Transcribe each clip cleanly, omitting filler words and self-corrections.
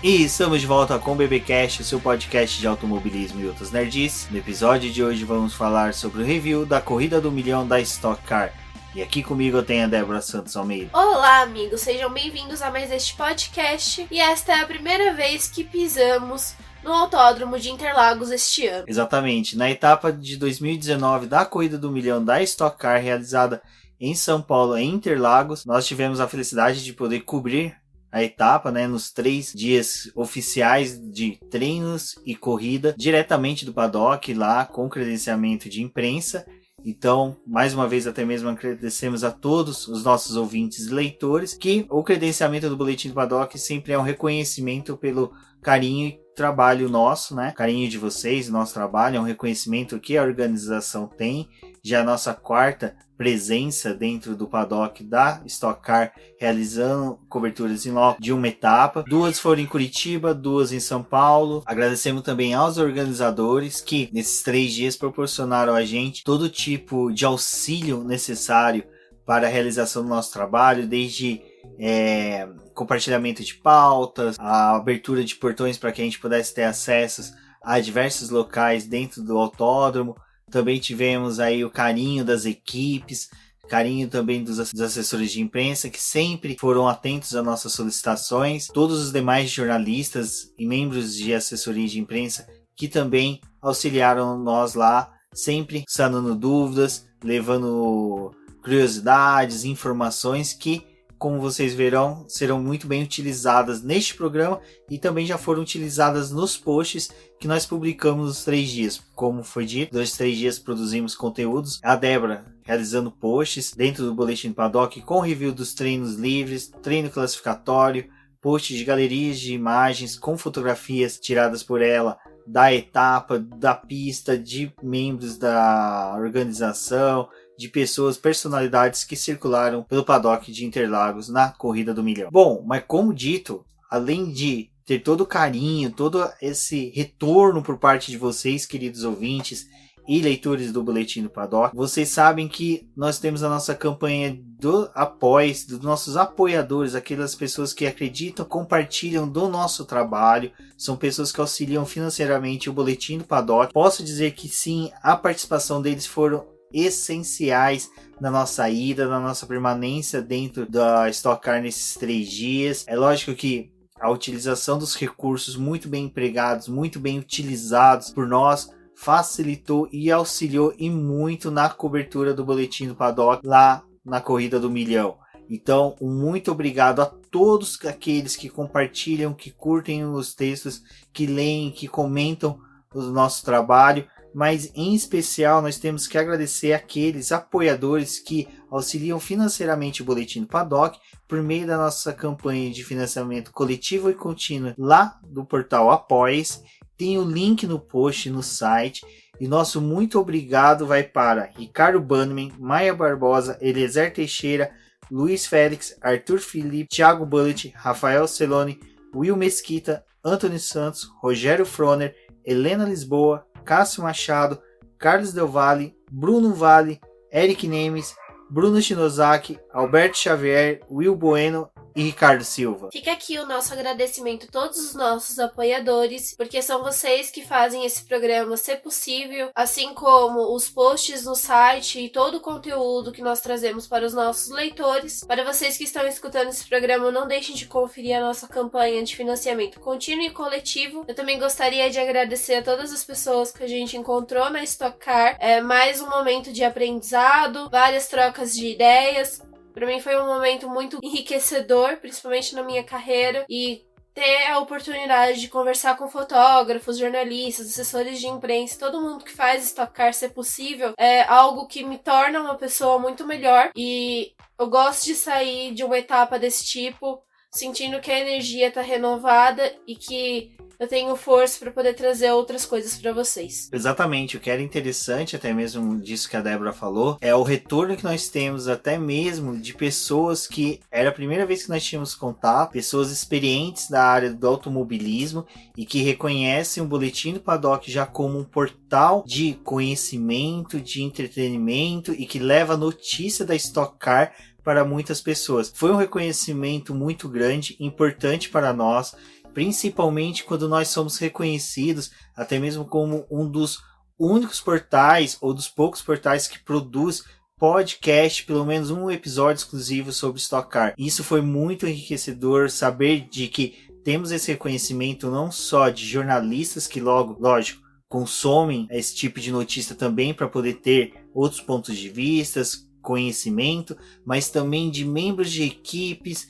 E estamos de volta com o BBcast, o seu podcast de automobilismo e outras nerdices. No episódio de hoje vamos falar sobre o review da Corrida do Milhão da Stock Car. E aqui comigo eu tenho a Débora Santos Almeida. Olá, amigos, sejam bem-vindos a mais este podcast. E esta é a primeira vez que pisamos no Autódromo de Interlagos este ano. Exatamente, na etapa de 2019 da Corrida do Milhão da Stock Car, realizada em São Paulo, em Interlagos, nós tivemos a felicidade de poder cobrir a etapa, nos 3 dias oficiais de treinos e corrida, diretamente do paddock, lá com credenciamento de imprensa. Então, mais uma vez, até mesmo agradecemos a todos os nossos ouvintes e leitores, que o credenciamento do Boletim do Paddock sempre é um reconhecimento pelo carinho e trabalho nosso, carinho de vocês, nosso trabalho, é um reconhecimento que a organização tem. Já a nossa 4ª presença dentro do paddock da Stock Car, realizando coberturas em loco de uma etapa. 2 foram em Curitiba, 2 em São Paulo. Agradecemos também aos organizadores que nesses 3 dias proporcionaram a gente todo tipo de auxílio necessário para a realização do nosso trabalho, desde compartilhamento de pautas, a abertura de portões para que a gente pudesse ter acesso a diversos locais dentro do autódromo. Também tivemos aí o carinho das equipes, carinho também dos assessores de imprensa, que sempre foram atentos às nossas solicitações. Todos os demais jornalistas e membros de assessoria de imprensa que também auxiliaram nós lá, sempre sanando dúvidas, levando curiosidades, informações que, como vocês verão, serão muito bem utilizadas neste programa e também já foram utilizadas nos posts que nós publicamos nos 3 dias. Como foi dito, durante 3 dias produzimos conteúdos. A Débora realizando posts dentro do Boletim do Paddock com review dos treinos livres, treino classificatório, posts de galerias de imagens com fotografias tiradas por ela da etapa, da pista, de membros da organização, de pessoas, personalidades que circularam pelo paddock de Interlagos na Corrida do Milhão. Bom, mas como dito, além de ter todo o carinho, todo esse retorno por parte de vocês, queridos ouvintes e leitores do Boletim do Paddock, vocês sabem que nós temos a nossa campanha do apoio, dos nossos apoiadores, aquelas pessoas que acreditam, compartilham do nosso trabalho, são pessoas que auxiliam financeiramente o Boletim do Paddock. Posso dizer que sim, a participação deles foram essenciais na nossa ida, na nossa permanência dentro da Stock Car nesses 3 dias. É lógico que a utilização dos recursos muito bem empregados, muito bem utilizados por nós, facilitou e auxiliou e muito na cobertura do Boletim do Paddock lá na Corrida do Milhão. Então, muito obrigado a todos aqueles que compartilham, que curtem os textos, que leem, que comentam o nosso trabalho. Mas em especial nós temos que agradecer aqueles apoiadores que auxiliam financeiramente o Boletim do Paddock por meio da nossa campanha de financiamento coletivo e contínuo lá do portal Apoies. Tem o link no post no site. E nosso muito obrigado vai para Ricardo Bannerman, Maia Barbosa, Eliezer Teixeira, Luiz Félix, Arthur Felipe, Thiago Bullet, Rafael Celone, Will Mesquita, Antônio Santos, Rogério Froner, Helena Lisboa, Cássio Machado, Carlos Del Valle, Bruno Vale, Eric Nemes, Bruno Shinozaki, Alberto Xavier, Will Bueno e Ricardo Silva. Fica aqui o nosso agradecimento a todos os nossos apoiadores, porque são vocês que fazem esse programa ser possível, assim como os posts no site e todo o conteúdo que nós trazemos para os nossos leitores. Para vocês que estão escutando esse programa, não deixem de conferir a nossa campanha de financiamento contínuo e coletivo. Eu também gostaria de agradecer a todas as pessoas que a gente encontrou na Stock Car. É mais um momento de aprendizado, várias trocas de ideias. Para mim foi um momento muito enriquecedor, principalmente na minha carreira, e ter a oportunidade de conversar com fotógrafos, jornalistas, assessores de imprensa, todo mundo que faz Stock Car ser possível, é algo que me torna uma pessoa muito melhor. E eu gosto de sair de uma etapa desse tipo sentindo que a energia está renovada e que eu tenho força para poder trazer outras coisas para vocês. Exatamente, o que era interessante, até mesmo disso que a Débora falou, é o retorno que nós temos até mesmo de pessoas que era a primeira vez que nós tínhamos contato, pessoas experientes da área do automobilismo e que reconhecem o Boletim do Paddock já como um portal de conhecimento, de entretenimento e que leva a notícia da Stock Car para muitas pessoas. Foi um reconhecimento muito grande, importante para nós, principalmente quando nós somos reconhecidos até mesmo como um dos únicos portais ou dos poucos portais que produz podcast, pelo menos um episódio exclusivo sobre Stock Car. Isso foi muito enriquecedor, saber de que temos esse reconhecimento não só de jornalistas que lógico, consomem esse tipo de notícia também para poder ter outros pontos de vista, conhecimento, mas também de membros de equipes,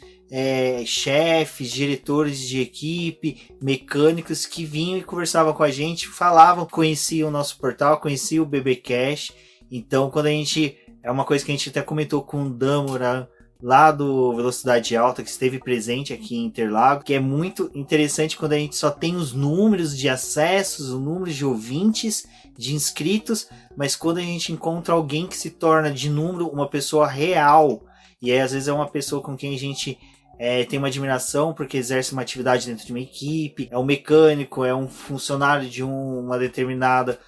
chefes, diretores de equipe, mecânicos que vinham e conversavam com a gente, falavam, conheciam o nosso portal, conheciam o BBcast. Então, quando a gente... É uma coisa que a gente até comentou com o Dâmora, lá do Velocidade Alta, que esteve presente aqui em Interlagos, que é muito interessante quando a gente só tem os números de acessos, os números de ouvintes, de inscritos, mas quando a gente encontra alguém que se torna de número uma pessoa real, e aí às vezes é uma pessoa com quem a gente tem uma admiração porque exerce uma atividade dentro de uma equipe, é um mecânico, é um funcionário de uma determinada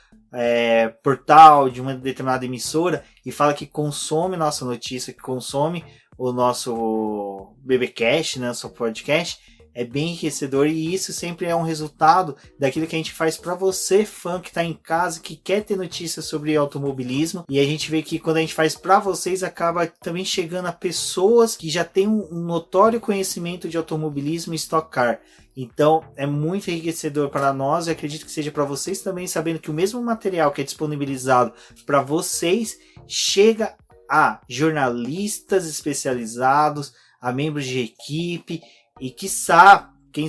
portal, de uma determinada emissora, e fala que consome nossa notícia, que consome o nosso BBcast, né, nosso podcast, é bem enriquecedor, e isso sempre é um resultado daquilo que a gente faz para você, fã que está em casa, que quer ter notícias sobre automobilismo, e a gente vê que quando a gente faz para vocês, acaba também chegando a pessoas que já têm um notório conhecimento de automobilismo e Stock Car. Então é muito enriquecedor para nós, e acredito que seja para vocês também, sabendo que o mesmo material que é disponibilizado para vocês chega a jornalistas especializados, a membros de equipe, e quem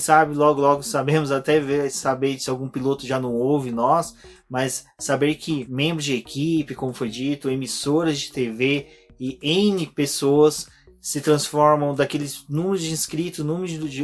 sabe logo sabemos até saber se algum piloto já não ouve nós, mas saber que membros de equipe, como foi dito, emissoras de TV e N pessoas se transformam daqueles números de inscritos,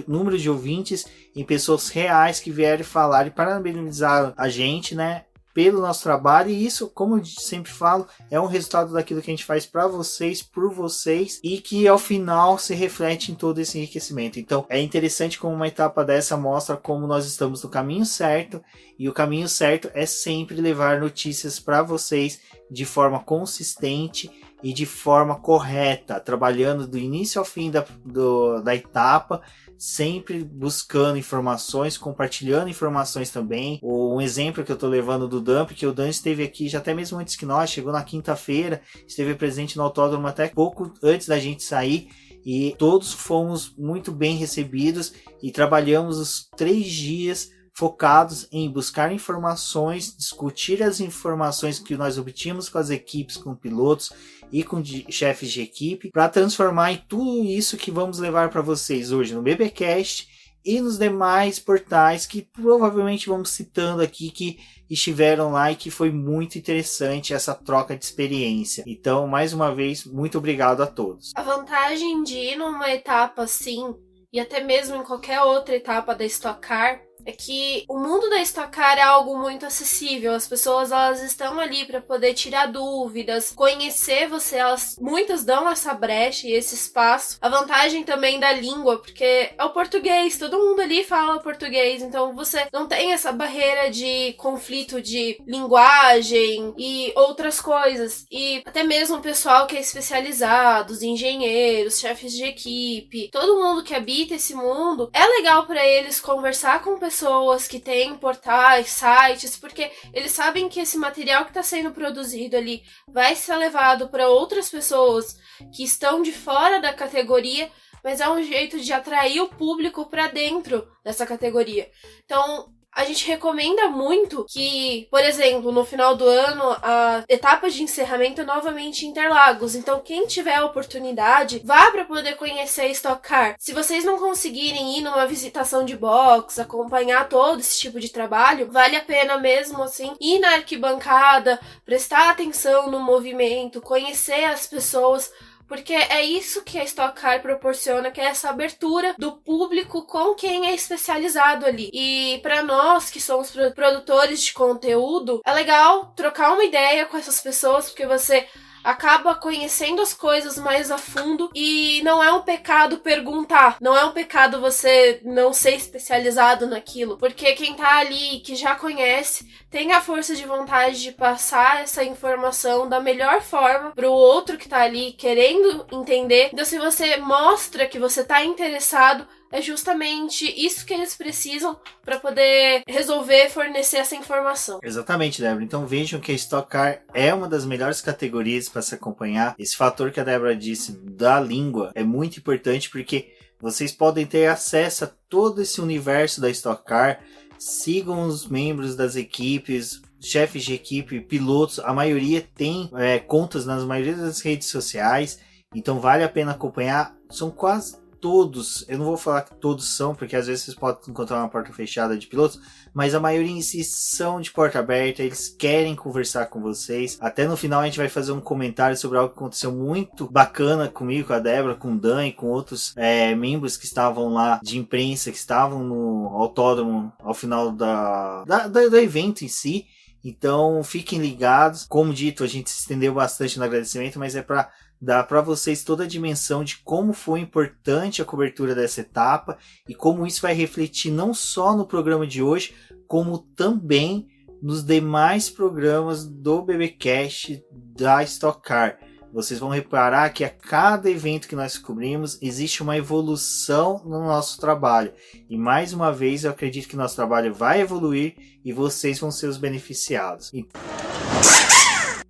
números de ouvintes, em pessoas reais que vieram falar e parabenizar a gente, né, pelo nosso trabalho. E isso, como eu sempre falo, é um resultado daquilo que a gente faz para vocês, por vocês, e que ao final se reflete em todo esse enriquecimento. Então é interessante como uma etapa dessa mostra como nós estamos no caminho certo, e o caminho certo é sempre levar notícias para vocês de forma consistente e de forma correta, trabalhando do início ao fim da etapa, sempre buscando informações, compartilhando informações também. Um exemplo que eu estou levando do Dump, que o Dan esteve aqui já até mesmo antes que nós, chegou na quinta-feira, esteve presente no autódromo até pouco antes da gente sair, e todos fomos muito bem recebidos e trabalhamos os 3 dias focados em buscar informações, discutir as informações que nós obtínhamos com as equipes, com pilotos e com chefes de equipe, para transformar em tudo isso que vamos levar para vocês hoje no BBcast e nos demais portais que provavelmente vamos citando aqui, que estiveram lá, e que foi muito interessante essa troca de experiência. Então, mais uma vez, muito obrigado a todos. A vantagem de ir numa etapa assim, e até mesmo em qualquer outra etapa da Stock Car, é que o mundo da Stock Car é algo muito acessível. As pessoas, elas estão ali para poder tirar dúvidas, conhecer você. Muitas dão essa brecha e esse espaço. A vantagem também da língua, porque é o português, todo mundo ali fala português, então você não tem essa barreira de conflito de linguagem e outras coisas. E até mesmo o pessoal que é especializado, os engenheiros, chefes de equipe, todo mundo que habita esse mundo, é legal para eles conversar com pessoas que têm portais, sites, porque eles sabem que esse material que está sendo produzido ali vai ser levado para outras pessoas que estão de fora da categoria, mas é um jeito de atrair o público para dentro dessa categoria. Então, a gente recomenda muito que, por exemplo, no final do ano, a etapa de encerramento é novamente em Interlagos. Então, quem tiver a oportunidade, vá para poder conhecer a Stock Car. Se vocês não conseguirem ir numa visitação de box, acompanhar todo esse tipo de trabalho, vale a pena mesmo, assim, ir na arquibancada, prestar atenção no movimento, conhecer as pessoas, porque é isso que a Stock Car proporciona, que é essa abertura do público com quem é especializado ali. E para nós, que somos produtores de conteúdo, é legal trocar uma ideia com essas pessoas, porque você acaba conhecendo as coisas mais a fundo, e não é um pecado perguntar, não é um pecado você não ser especializado naquilo, porque quem tá ali, que já conhece, tem a força de vontade de passar essa informação da melhor forma pro outro que tá ali querendo entender. Então, se você mostra que você tá interessado, é justamente isso que eles precisam para poder resolver fornecer essa informação. Exatamente, Débora. Então vejam que a Stock Car é uma das melhores categorias para se acompanhar. Esse fator que a Débora disse da língua é muito importante porque vocês podem ter acesso a todo esse universo da Stock Car. Sigam os membros das equipes, chefes de equipe, pilotos. A maioria tem contas nas maioria das redes sociais. Então vale a pena acompanhar. São quase todos, eu não vou falar que todos são, porque às vezes vocês podem encontrar uma porta fechada de pilotos, mas a maioria em si são de porta aberta, eles querem conversar com vocês. Até no final a gente vai fazer um comentário sobre algo que aconteceu muito bacana comigo, com a Débora, com o Dan e com outros membros que estavam lá de imprensa, que estavam no autódromo ao final do evento em si. Então fiquem ligados. Como dito, a gente se estendeu bastante no agradecimento, mas é para dar para vocês toda a dimensão de como foi importante a cobertura dessa etapa e como isso vai refletir não só no programa de hoje, como também nos demais programas do BBcast da Stock Car. Vocês vão reparar que a cada evento que nós cobrimos existe uma evolução no nosso trabalho. E mais uma vez eu acredito que nosso trabalho vai evoluir e vocês vão ser os beneficiados.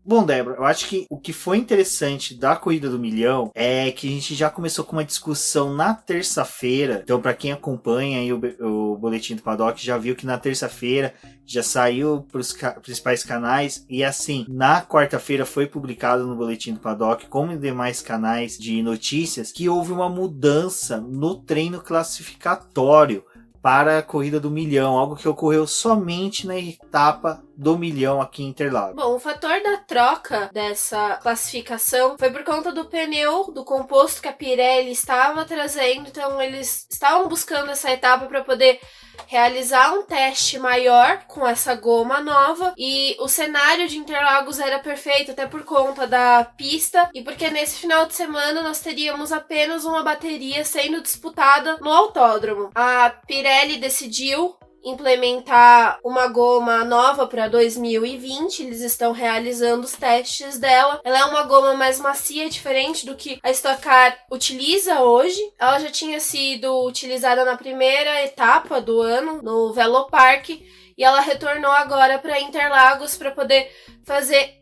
Bom, Débora, eu acho que o que foi interessante da Corrida do Milhão é que a gente já começou com uma discussão na terça-feira. Então, para quem acompanha aí o Boletim do Paddock, já viu que na terça-feira já saiu para os principais canais. E assim, na quarta-feira foi publicado no Boletim do Paddock, como em demais canais de notícias, que houve uma mudança no treino classificatório para a Corrida do Milhão, algo que ocorreu somente na etapa do Milhão aqui em Interlagos. Bom, o fator da troca dessa classificação foi por conta do pneu, do composto que a Pirelli estava trazendo, então eles estavam buscando essa etapa para poder realizar um teste maior com essa goma nova, e o cenário de Interlagos era perfeito até por conta da pista e porque nesse final de semana nós teríamos apenas uma bateria sendo disputada no autódromo. A Pirelli decidiu implementar uma goma nova para 2020, eles estão realizando os testes dela. Ela é uma goma mais macia, diferente do que a Stock Car utiliza hoje. Ela já tinha sido utilizada na primeira etapa do ano, no Velopark, e ela retornou agora para Interlagos para poder fazer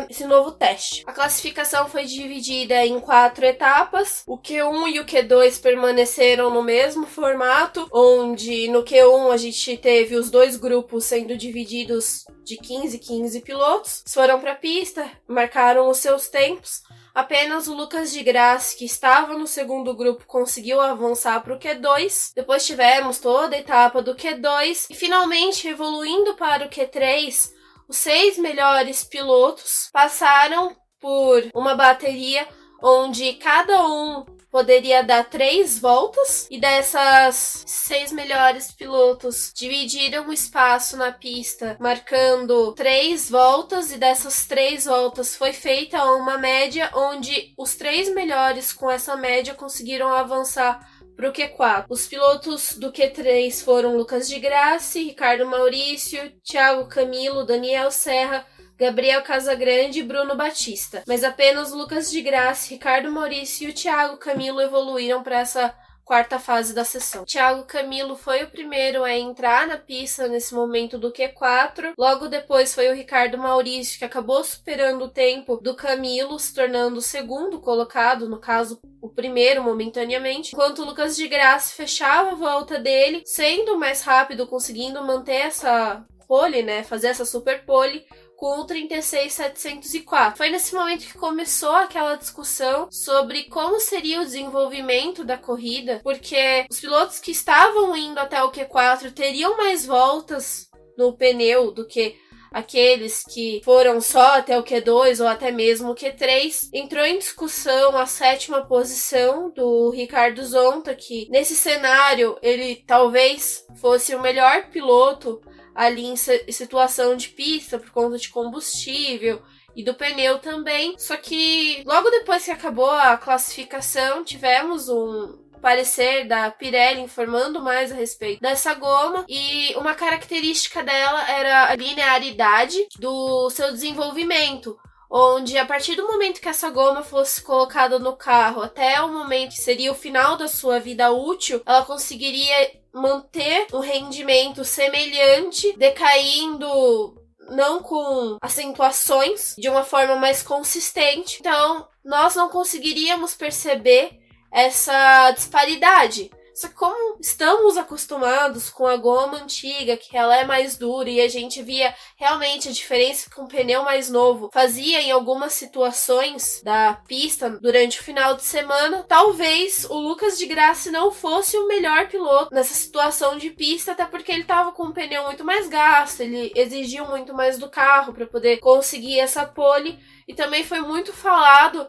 esse novo teste. A classificação foi dividida em 4 etapas. O Q1 e o Q2 permaneceram no mesmo formato, onde no Q1 a gente teve os 2 grupos sendo divididos de 15 pilotos. Foram para a pista, marcaram os seus tempos. Apenas o Lucas de Grassi, que estava no segundo grupo, conseguiu avançar para o Q2. Depois tivemos toda a etapa do Q2. E finalmente, evoluindo para o Q3, os 6 melhores pilotos passaram por uma bateria onde cada um poderia dar 3 voltas, e dessas 6 melhores pilotos dividiram o espaço na pista, marcando 3 voltas, e dessas 3 voltas foi feita uma média, onde os 3 melhores com essa média conseguiram avançar para o Q4. Os pilotos do Q3 foram Lucas de Grassi, Ricardo Maurício, Thiago Camilo, Daniel Serra, Gabriel Casagrande e Bruno Batista. Mas apenas Lucas de Grassi, Ricardo Maurício e o Thiago Camilo evoluíram para essa quarta fase da sessão. Thiago Camilo foi o primeiro a entrar na pista nesse momento do Q4. Logo depois foi o Ricardo Maurício, que acabou superando o tempo do Camilo, se tornando o segundo colocado, no caso, o primeiro momentaneamente, enquanto o Lucas de Grassi fechava a volta dele, sendo mais rápido, conseguindo manter essa pole, né, fazer essa super pole, com o 36.704. Foi nesse momento que começou aquela discussão sobre como seria o desenvolvimento da corrida, porque os pilotos que estavam indo até o Q4 teriam mais voltas no pneu do que aqueles que foram só até o Q2 ou até mesmo o Q3. Entrou em discussão a 7ª posição do Ricardo Zonta, que nesse cenário ele talvez fosse o melhor piloto ali em situação de pista por conta de combustível e do pneu também. Só que logo depois que acabou a classificação, tivemos um parecer da Pirelli informando mais a respeito dessa goma, e uma característica dela era a linearidade do seu desenvolvimento, onde a partir do momento que essa goma fosse colocada no carro até o momento que seria o final da sua vida útil, ela conseguiria manter um rendimento semelhante, decaindo não com acentuações, de uma forma mais consistente. Então, nós não conseguiríamos perceber essa disparidade. Só que como estamos acostumados com a goma antiga, que ela é mais dura, e a gente via realmente a diferença que um pneu mais novo fazia em algumas situações da pista durante o final de semana, talvez o Lucas de Grassi não fosse o melhor piloto nessa situação de pista, até porque ele estava com um pneu muito mais gasto, ele exigiu muito mais do carro para poder conseguir essa pole. E também foi muito falado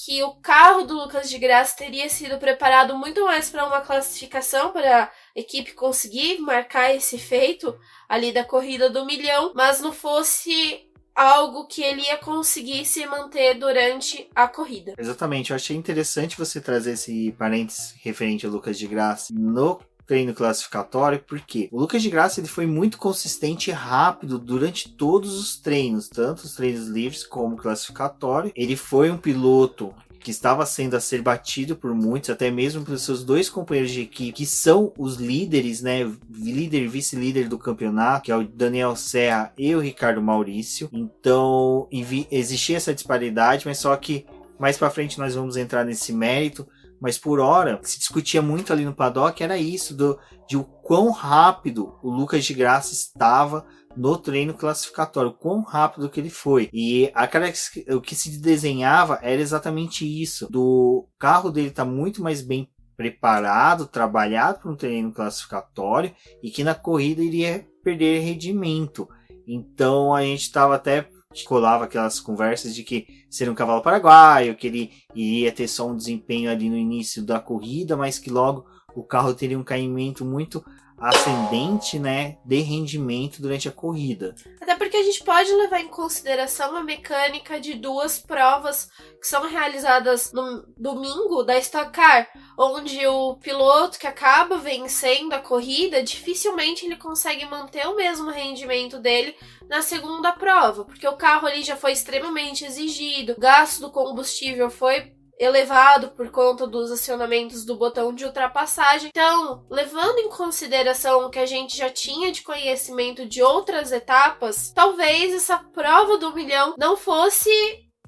que o carro do Lucas de Grassi teria sido preparado muito mais para uma classificação, para a equipe conseguir marcar esse feito ali da corrida do milhão, mas não fosse algo que ele ia conseguir se manter durante a corrida. Exatamente, eu achei interessante você trazer esse parênteses referente ao Lucas de Grassi no treino classificatório, porque o Lucas de Grassi ele foi muito consistente e rápido durante todos os treinos, tanto os treinos livres como classificatório. Ele foi um piloto que estava sendo a ser batido por muitos, até mesmo pelos seus dois companheiros de equipe, que são os líderes, né, líder e vice-líder do campeonato, que é o Daniel Serra e o Ricardo Maurício. Então, existia essa disparidade, mas só que mais para frente nós vamos entrar nesse mérito. Mas por hora, o que se discutia muito ali no paddock era isso, de o quão rápido o Lucas de Grassi estava no treino classificatório, quão rápido que ele foi. E o que se desenhava era exatamente isso, do carro dele estar muito mais bem preparado, trabalhado para um treino classificatório, e que na corrida iria perder rendimento. Então a gente estava até... colava aquelas conversas de que seria um cavalo paraguaio, que ele iria ter só um desempenho ali no início da corrida, mas que logo o carro teria um caimento muito ascendente, né, de rendimento durante a corrida. Até porque a gente pode levar em consideração a mecânica de duas provas que são realizadas no domingo da Stock Car, onde o piloto que acaba vencendo a corrida, dificilmente ele consegue manter o mesmo rendimento dele na segunda prova, porque o carro ali já foi extremamente exigido, o gasto do combustível foi elevado por conta dos acionamentos do botão de ultrapassagem. Então, levando em consideração o que a gente já tinha de conhecimento de outras etapas, talvez essa prova do milhão não fosse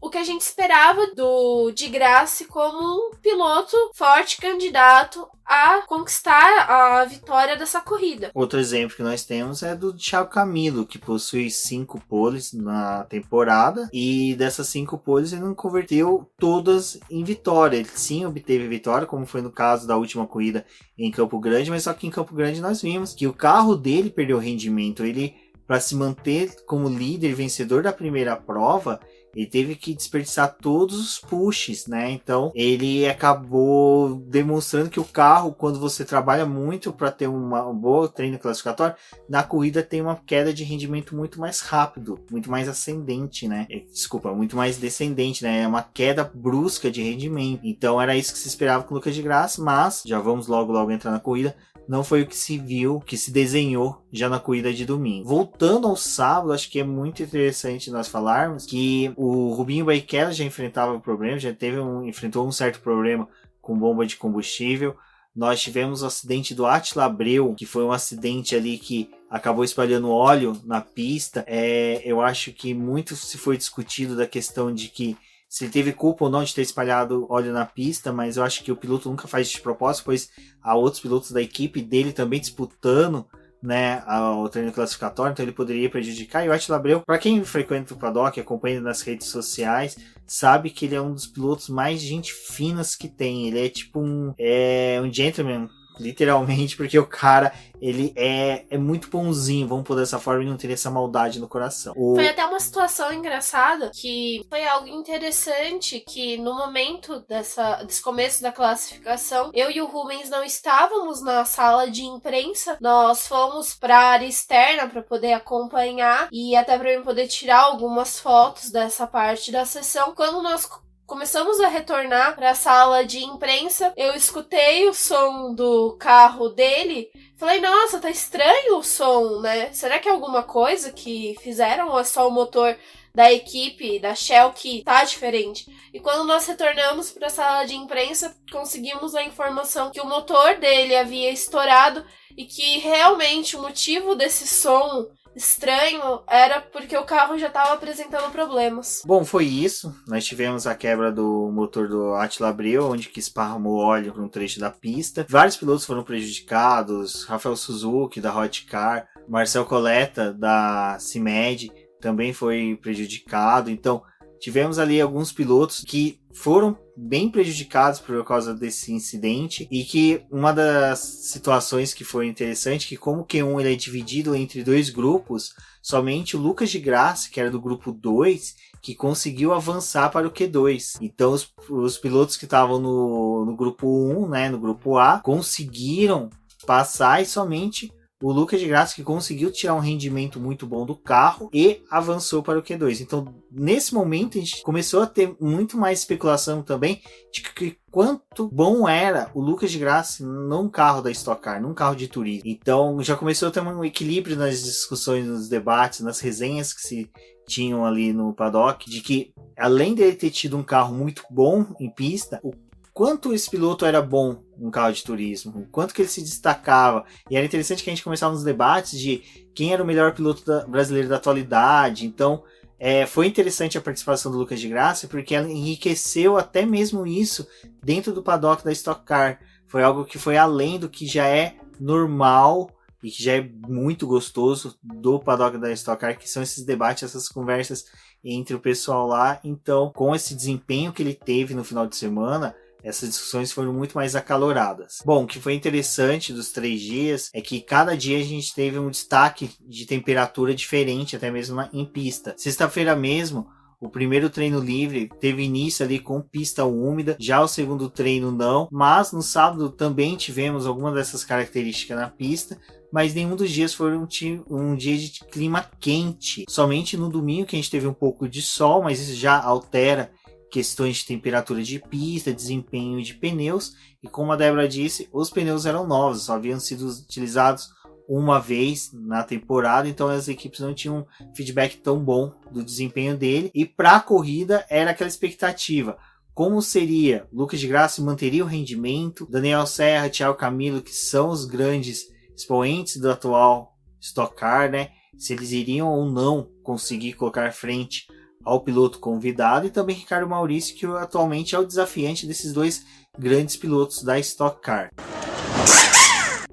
o que a gente esperava do de Grassi como um piloto forte candidato a conquistar a vitória dessa corrida. Outro exemplo que nós temos é do Thiago Camilo, que possui 5 poles na temporada, e dessas 5 poles ele não converteu todas em vitória. Ele sim obteve vitória, como foi no caso da última corrida em Campo Grande, mas só que em Campo Grande nós vimos que o carro dele perdeu rendimento. Ele, para se manter como líder e vencedor da primeira prova, ele teve que desperdiçar todos os pushes, né? Então, ele acabou demonstrando que o carro, quando você trabalha muito para ter um bom treino classificatório, na corrida tem uma queda de rendimento muito mais rápido, muito mais ascendente, né? Desculpa, muito mais descendente, né? É uma queda brusca de rendimento. Então, era isso que se esperava com o Lucas de Grassi, mas já vamos logo entrar na corrida. Não foi o que se viu, que se desenhou já na corrida de domingo. Voltando ao sábado, acho que é muito interessante nós falarmos que o Rubinho Barrichello já enfrentava problema, enfrentou um certo problema com bomba de combustível. Nós tivemos o acidente do Attila Abreu, que foi um acidente ali que acabou espalhando óleo na pista. Eu acho que muito se foi discutido da questão de que se ele teve culpa ou não de ter espalhado óleo na pista, mas eu acho que o piloto nunca faz de propósito, pois há outros pilotos da equipe dele também disputando, né, o treino classificatório, então ele poderia prejudicar. E o Attila Abreu, para quem frequenta o paddock, acompanha nas redes sociais, sabe que ele é um dos pilotos mais gente finas que tem. Ele é tipo um gentleman, literalmente, porque o cara, ele é muito bonzinho, vamos pôr dessa forma, e não teria essa maldade no coração. Foi até uma situação engraçada, que foi algo interessante, que no momento desse começo da classificação, eu e o Rubens não estávamos na sala de imprensa, nós fomos para a área externa para poder acompanhar, e até para eu poder tirar algumas fotos dessa parte da sessão. Quando nós começamos a retornar para a sala de imprensa, eu escutei o som do carro dele. Falei, nossa, tá estranho o som, né? Será que é alguma coisa que fizeram ou é só o motor da equipe, da Shell, que tá diferente. E quando nós retornamos para a sala de imprensa, conseguimos a informação que o motor dele havia estourado e que realmente o motivo desse som estranho era porque o carro já estava apresentando problemas. Bom, foi isso. Nós tivemos a quebra do motor do Attila Abreu, onde que esparramou óleo para um trecho da pista. Vários pilotos foram prejudicados. Rafael Suzuki, da Hot Car, Marcel Coletta, da CIMED, também foi prejudicado. Então, tivemos ali alguns pilotos que foram bem prejudicados por causa desse incidente, e que uma das situações que foi interessante, que como o Q1 ele é dividido entre dois grupos, somente o Lucas de Grassi, que era do grupo 2, que conseguiu avançar para o Q2. Então os pilotos que estavam no grupo 1, né, no grupo A, conseguiram passar, e somente o Lucas de Grassi que conseguiu tirar um rendimento muito bom do carro e avançou para o Q2. Então, nesse momento, a gente começou a ter muito mais especulação também de que quanto bom era o Lucas de Grassi num carro da Stock Car, num carro de turismo. Então, já começou a ter um equilíbrio nas discussões, nos debates, nas resenhas que se tinham ali no paddock, de que, além dele ter tido um carro muito bom em pista, o quanto esse piloto era bom num carro de turismo, o quanto que ele se destacava. E era interessante que a gente começava nos debates de quem era o melhor piloto brasileiro da atualidade. Então, foi interessante a participação do Lucas de Grassi, porque ela enriqueceu até mesmo isso dentro do paddock da Stock Car. Foi algo que foi além do que já é normal e que já é muito gostoso do paddock da Stock Car, que são esses debates, essas conversas entre o pessoal lá. Então, com esse desempenho que ele teve no final de semana, essas discussões foram muito mais acaloradas. Bom, o que foi interessante dos 3 dias é que cada dia a gente teve um destaque de temperatura diferente, até mesmo em pista. Sexta-feira mesmo, o primeiro treino livre teve início ali com pista úmida, já o segundo treino não, mas no sábado também tivemos algumas dessas características na pista, mas nenhum dos dias foi um dia de clima quente. Somente no domingo que a gente teve um pouco de sol, mas isso já altera questões de temperatura de pista, desempenho de pneus, e como a Débora disse, os pneus eram novos, só haviam sido utilizados uma vez na temporada, então as equipes não tinham um feedback tão bom do desempenho dele, e para a corrida era aquela expectativa, como seria? Lucas de Grassi manteria o rendimento, Daniel Serra, Thiago Camilo, que são os grandes expoentes do atual Stock Car, né? Se eles iriam ou não conseguir colocar frente ao piloto convidado, e também Ricardo Maurício, que atualmente é o desafiante desses dois grandes pilotos da Stock Car.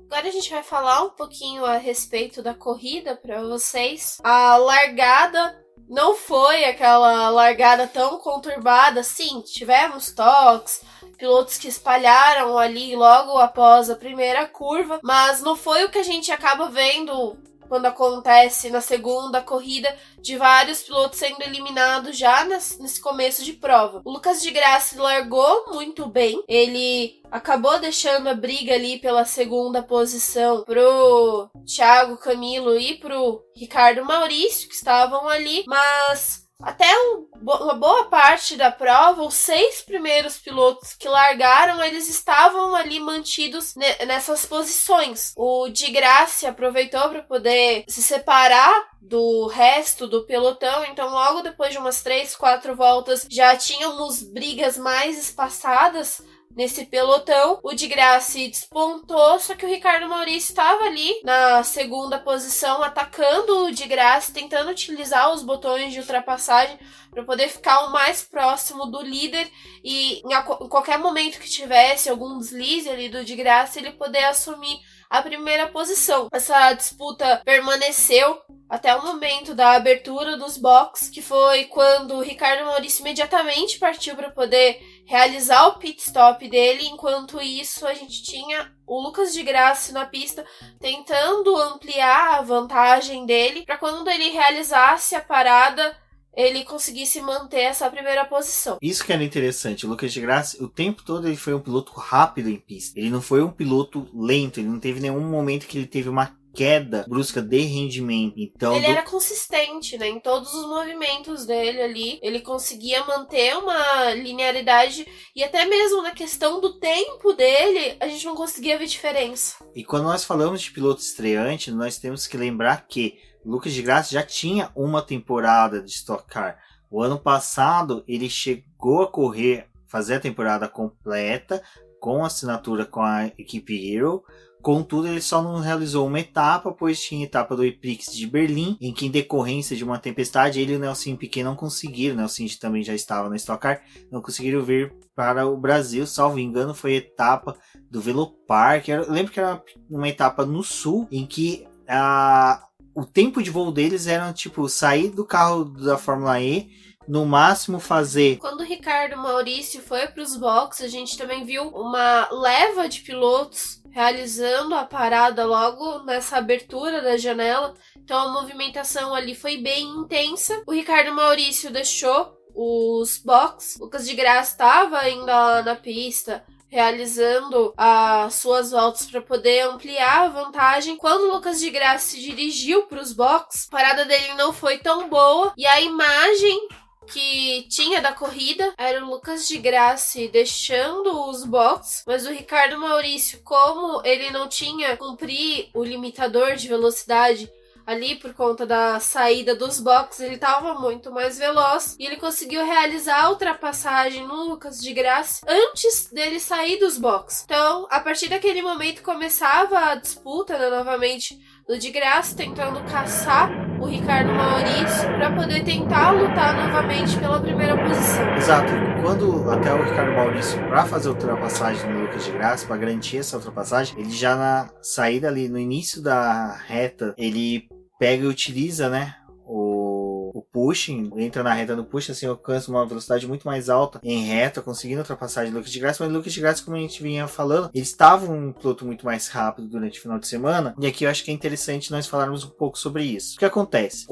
Agora a gente vai falar um pouquinho a respeito da corrida para vocês. A largada não foi aquela largada tão conturbada. Sim, tivemos toques, pilotos que espalharam ali logo após a primeira curva, mas não foi o que a gente acaba vendo quando acontece na segunda corrida, de vários pilotos sendo eliminados já nesse começo de prova. O Lucas de Grassi largou muito bem, ele acabou deixando a briga ali pela segunda posição pro Thiago Camilo e pro Ricardo Maurício, que estavam ali, mas até uma boa parte da prova, os 6 primeiros pilotos que largaram, eles estavam ali mantidos nessas posições. O de Grassi aproveitou para poder se separar do resto do pelotão, então logo depois de umas 3, 4 voltas já tínhamos brigas mais espaçadas nesse pelotão. O de Grassi despontou, só que o Ricardo Maurício estava ali na segunda posição, atacando o de Grassi, tentando utilizar os botões de ultrapassagem para poder ficar o mais próximo do líder e em qualquer momento que tivesse algum deslize ali do de Grassi, ele poder assumir a primeira posição. Essa disputa permaneceu até o momento da abertura dos boxes, que foi quando o Ricardo Maurício imediatamente partiu para poder realizar o pit stop dele. Enquanto isso, a gente tinha o Lucas de Grassi na pista tentando ampliar a vantagem dele para quando ele realizasse a parada, ele conseguisse manter essa primeira posição. Isso que era interessante, o Lucas de Grassi, o tempo todo ele foi um piloto rápido em pista. Ele não foi um piloto lento, ele não teve nenhum momento que ele teve uma queda brusca de rendimento. Então, ele era consistente, né? Em todos os movimentos dele ali, ele conseguia manter uma linearidade, e até mesmo na questão do tempo dele, a gente não conseguia ver diferença. E quando nós falamos de piloto estreante, nós temos que lembrar que O Lucas de Graça já tinha uma temporada de Stock Car. O ano passado ele chegou a correr, fazer a temporada completa, com assinatura com a equipe Hero. Contudo, ele só não realizou uma etapa, pois tinha etapa do E-Prix de Berlim, em que em decorrência de uma tempestade, ele e o Nelson Piquet não conseguiram, o Nelson também já estava na Stock Car, não conseguiram vir para o Brasil, salvo engano, foi a etapa do Velopark. Eu lembro que era uma etapa no sul, em que o tempo de voo deles era tipo sair do carro da Fórmula E, no máximo fazer... Quando o Ricardo Maurício foi para os boxes, a gente também viu uma leva de pilotos realizando a parada logo nessa abertura da janela. Então a movimentação ali foi bem intensa. O Ricardo Maurício deixou os boxes. Lucas de Graça estava ainda lá na pista, realizando as suas voltas para poder ampliar a vantagem. Quando o Lucas de Graça se dirigiu para os boxes, a parada dele não foi tão boa e a imagem que tinha da corrida era o Lucas de Graça deixando os boxes, mas o Ricardo Maurício, como ele não tinha cumprir o limitador de velocidade ali por conta da saída dos boxes, ele estava muito mais veloz e ele conseguiu realizar a ultrapassagem no Lucas de Graça antes dele sair dos boxes. Então, a partir daquele momento começava a disputa, né, novamente do de Graça tentando caçar o Ricardo Maurício para poder tentar lutar novamente pela primeira posição. Exato. Quando até o Ricardo Maurício, para fazer a ultrapassagem no Lucas de Graça, para garantir essa ultrapassagem, ele já na saída ali, no início da reta, ele pega e utiliza, né, o pushing, entra na reta do pushing, assim, alcança uma velocidade muito mais alta em reta, conseguindo ultrapassagem do Lucas de Graça, mas o Lucas de Graça, como a gente vinha falando, ele estava um piloto muito mais rápido durante o final de semana, e aqui eu acho que é interessante nós falarmos um pouco sobre isso. O que acontece?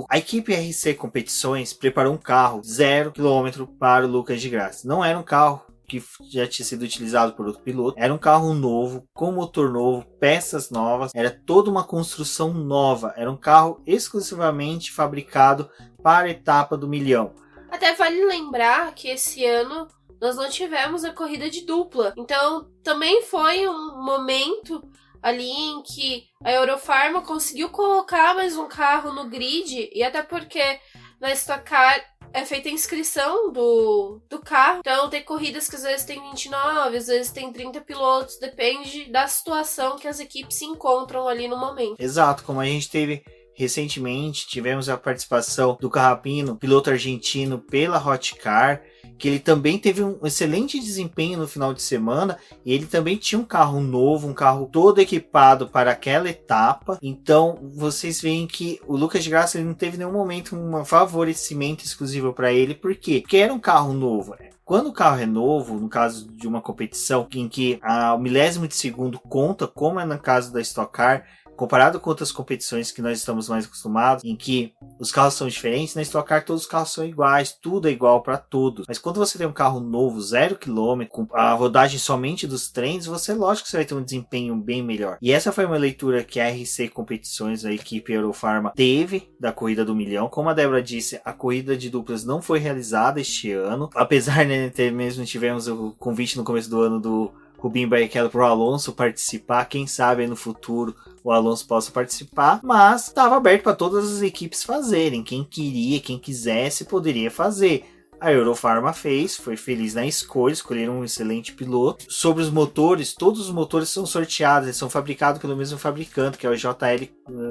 A equipe RC Competições preparou um carro 0 km para o Lucas de Graça. Não era um carro que já tinha sido utilizado por outro piloto. Era um carro novo, com motor novo, peças novas, era toda uma construção nova. Era um carro exclusivamente fabricado para a etapa do milhão. Até vale lembrar que esse ano nós não tivemos a corrida de dupla. Então também foi um momento ali em que a Eurofarma conseguiu colocar mais um carro no grid, e até porque na Stock Car é feita a inscrição do carro. Então tem corridas que às vezes tem 29, às vezes tem 30 pilotos. Depende da situação que as equipes se encontram ali no momento. Exato, como a gente teve recentemente, tivemos a participação do Carrapino, piloto argentino pela Hot Car, que ele também teve um excelente desempenho no final de semana, e ele também tinha um carro novo, um carro todo equipado para aquela etapa. Então vocês veem que o Lucas de Graça ele não teve em nenhum momento um favorecimento exclusivo para ele. Por quê? Porque era um carro novo. Quando o carro é novo, no caso de uma competição em que o milésimo de segundo conta, como é no caso da Stock Car, comparado com outras competições que nós estamos mais acostumados, em que os carros são diferentes, na Stock Car todos os carros são iguais, tudo é igual para todos. Mas quando você tem um carro novo, 0 km, com a rodagem somente dos treinos, lógico que você vai ter um desempenho bem melhor. E essa foi uma leitura que a RC Competições, a equipe Eurofarma, teve da corrida do milhão. Como a Débora disse, a corrida de duplas não foi realizada este ano, apesar de mesmo tivemos o convite no começo do ano do Rubinho Barrichello para o Alonso participar. Quem sabe aí no futuro o Alonso possa participar, mas estava aberto para todas as equipes fazerem. Quem queria, quem quisesse, poderia fazer. A Eurofarma fez, foi feliz na escolha, escolheram um excelente piloto. Sobre os motores, todos os motores são sorteados, eles são fabricados pelo mesmo fabricante, que é o JL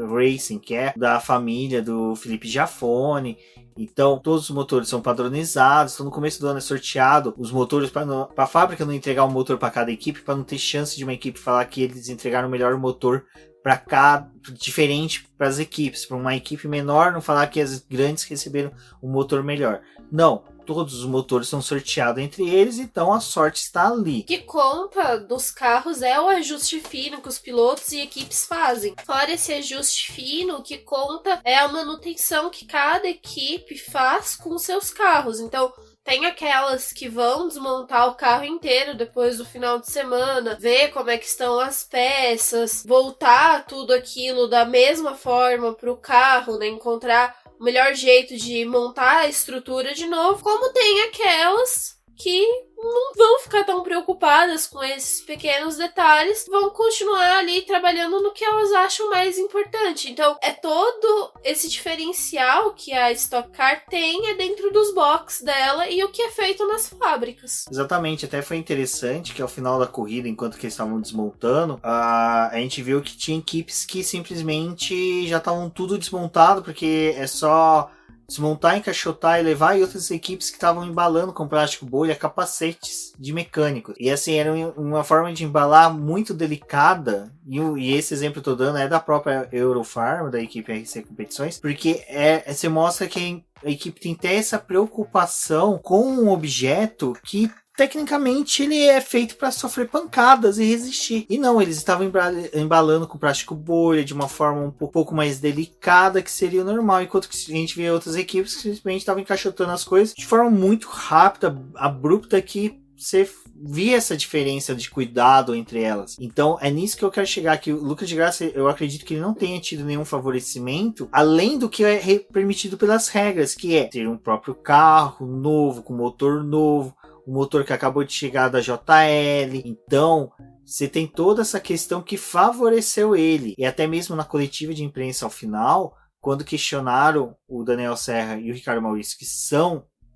Racing, que é da família do Felipe Giafone. Então, todos os motores são padronizados. Então, no começo do ano é sorteado os motores para a fábrica não entregar um motor para cada equipe, para não ter chance de uma equipe falar que eles entregaram o melhor motor para cá, diferente para as equipes. Para uma equipe menor não falar que as grandes receberam um motor melhor. Não, todos os motores são sorteados entre eles, então a sorte está ali. O que conta dos carros é o ajuste fino que os pilotos e equipes fazem. Fora esse ajuste fino, o que conta é a manutenção que cada equipe faz com seus carros. Então, tem aquelas que vão desmontar o carro inteiro depois do final de semana, ver como é que estão as peças, voltar tudo aquilo da mesma forma para o carro, né? Encontrar o melhor jeito de montar a estrutura de novo. Como tem aquelas que não vão ficar tão preocupadas com esses pequenos detalhes, vão continuar ali trabalhando no que elas acham mais importante. Então, é todo esse diferencial que a Stock Car tem dentro dos boxes dela e o que é feito nas fábricas. Exatamente, até foi interessante que ao final da corrida, enquanto que eles estavam desmontando, a gente viu que tinha equipes que simplesmente já estavam tudo desmontado, porque é só desmontar, encaixotar e levar, e outras equipes que estavam embalando com plástico bolha capacetes de mecânicos. E assim, era uma forma de embalar muito delicada, e esse exemplo que eu tô dando é da própria Eurofarm, da equipe RC Competições, porque você mostra que a equipe tem até essa preocupação com um objeto que tecnicamente ele é feito para sofrer pancadas e resistir. E não, eles estavam embalando com plástico bolha de uma forma um pouco mais delicada, que seria o normal, enquanto que a gente vê outras equipes que simplesmente estavam encaixotando as coisas de forma muito rápida, abrupta, que você via essa diferença de cuidado entre elas. Então é nisso que eu quero chegar, que o Lucas de Graça, eu acredito que ele não tenha tido nenhum favorecimento além do que é permitido pelas regras, que é ter um próprio carro novo, com motor novo, o motor que acabou de chegar da JL. Então, você tem toda essa questão que favoreceu ele. E até mesmo na coletiva de imprensa ao final, quando questionaram o Daniel Serra e o Ricardo Maurício, que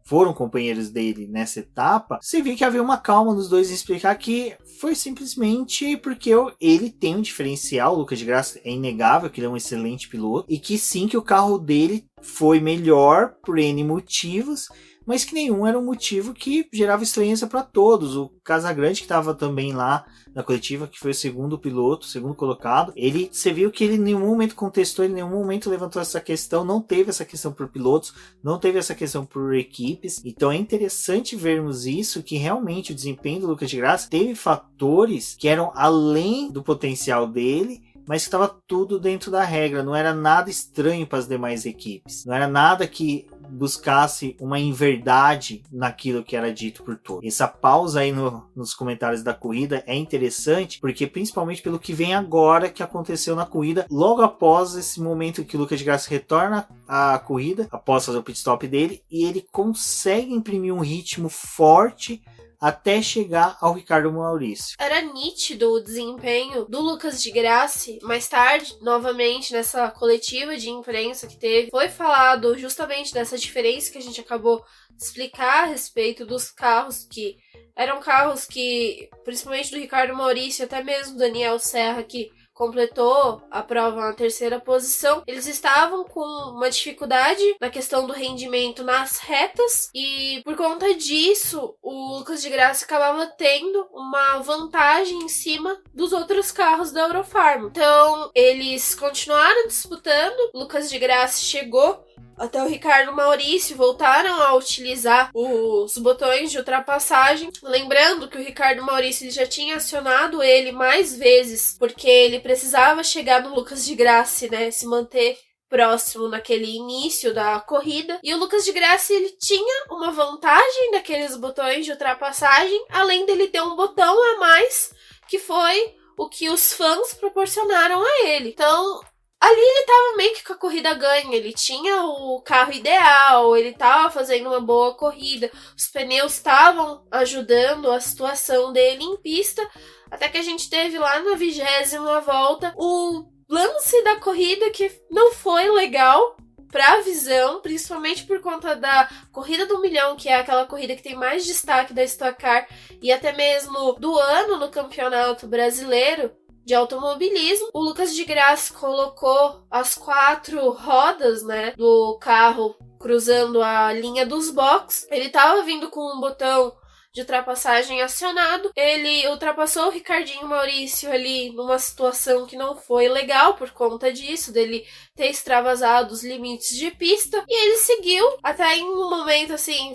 foram companheiros dele nessa etapa, você viu que havia uma calma nos dois em explicar que foi simplesmente porque ele tem um diferencial. O Lucas de Graça é inegável que ele é um excelente piloto, e que sim, que o carro dele foi melhor por N motivos, mas que nenhum era um motivo que gerava estranheza para todos. O Casagrande, que estava também lá na coletiva, que foi o segundo piloto, o segundo colocado, você viu que ele em nenhum momento contestou, ele em nenhum momento levantou essa questão, não teve essa questão por pilotos, não teve essa questão por equipes. Então é interessante vermos isso, que realmente o desempenho do Lucas de Graça teve fatores que eram além do potencial dele, mas que estava tudo dentro da regra, não era nada estranho para as demais equipes, não era nada que buscasse uma inverdade naquilo que era dito por todos. Essa pausa aí nos comentários da corrida é interessante, porque principalmente pelo que vem agora, que aconteceu na corrida, logo após esse momento que o Lucas de Graça retorna à corrida, após fazer o pit stop dele, e ele consegue imprimir um ritmo forte até chegar ao Ricardo Maurício. Era nítido o desempenho do Lucas de Graça. Mais tarde, novamente, nessa coletiva de imprensa que teve, foi falado justamente dessa diferença que a gente acabou de explicar a respeito dos carros, que eram carros que, principalmente do Ricardo Maurício, até mesmo do Daniel Serra, que completou a prova na terceira posição, eles estavam com uma dificuldade na questão do rendimento nas retas, e por conta disso o Lucas de Graça acabava tendo uma vantagem em cima dos outros carros da Eurofarm. Então eles continuaram disputando, o Lucas de Graça chegou até o Ricardo Maurício, voltaram a utilizar os botões de ultrapassagem. Lembrando que o Ricardo Maurício já tinha acionado ele mais vezes, porque ele precisava chegar no Lucas de Graça, né, se manter próximo naquele início da corrida. E o Lucas de Graça, ele tinha uma vantagem daqueles botões de ultrapassagem, além dele ter um botão a mais, que foi o que os fãs proporcionaram a ele. Então, ali ele tava meio que com a corrida ganha, ele tinha o carro ideal, ele tava fazendo uma boa corrida, os pneus estavam ajudando a situação dele em pista, até que a gente teve lá na 20ª volta o lance da corrida que não foi legal pra visão, principalmente por conta da corrida do milhão, que é aquela corrida que tem mais destaque da Stock Car e até mesmo do ano no Campeonato Brasileiro de automobilismo. O Lucas de Graça colocou as 4 rodas, né, do carro cruzando a linha dos boxes. Ele tava vindo com um botão de ultrapassagem acionado. Ele ultrapassou o Ricardinho Maurício ali numa situação que não foi legal por conta disso, dele ter extravasado os limites de pista, e ele seguiu até em um momento assim,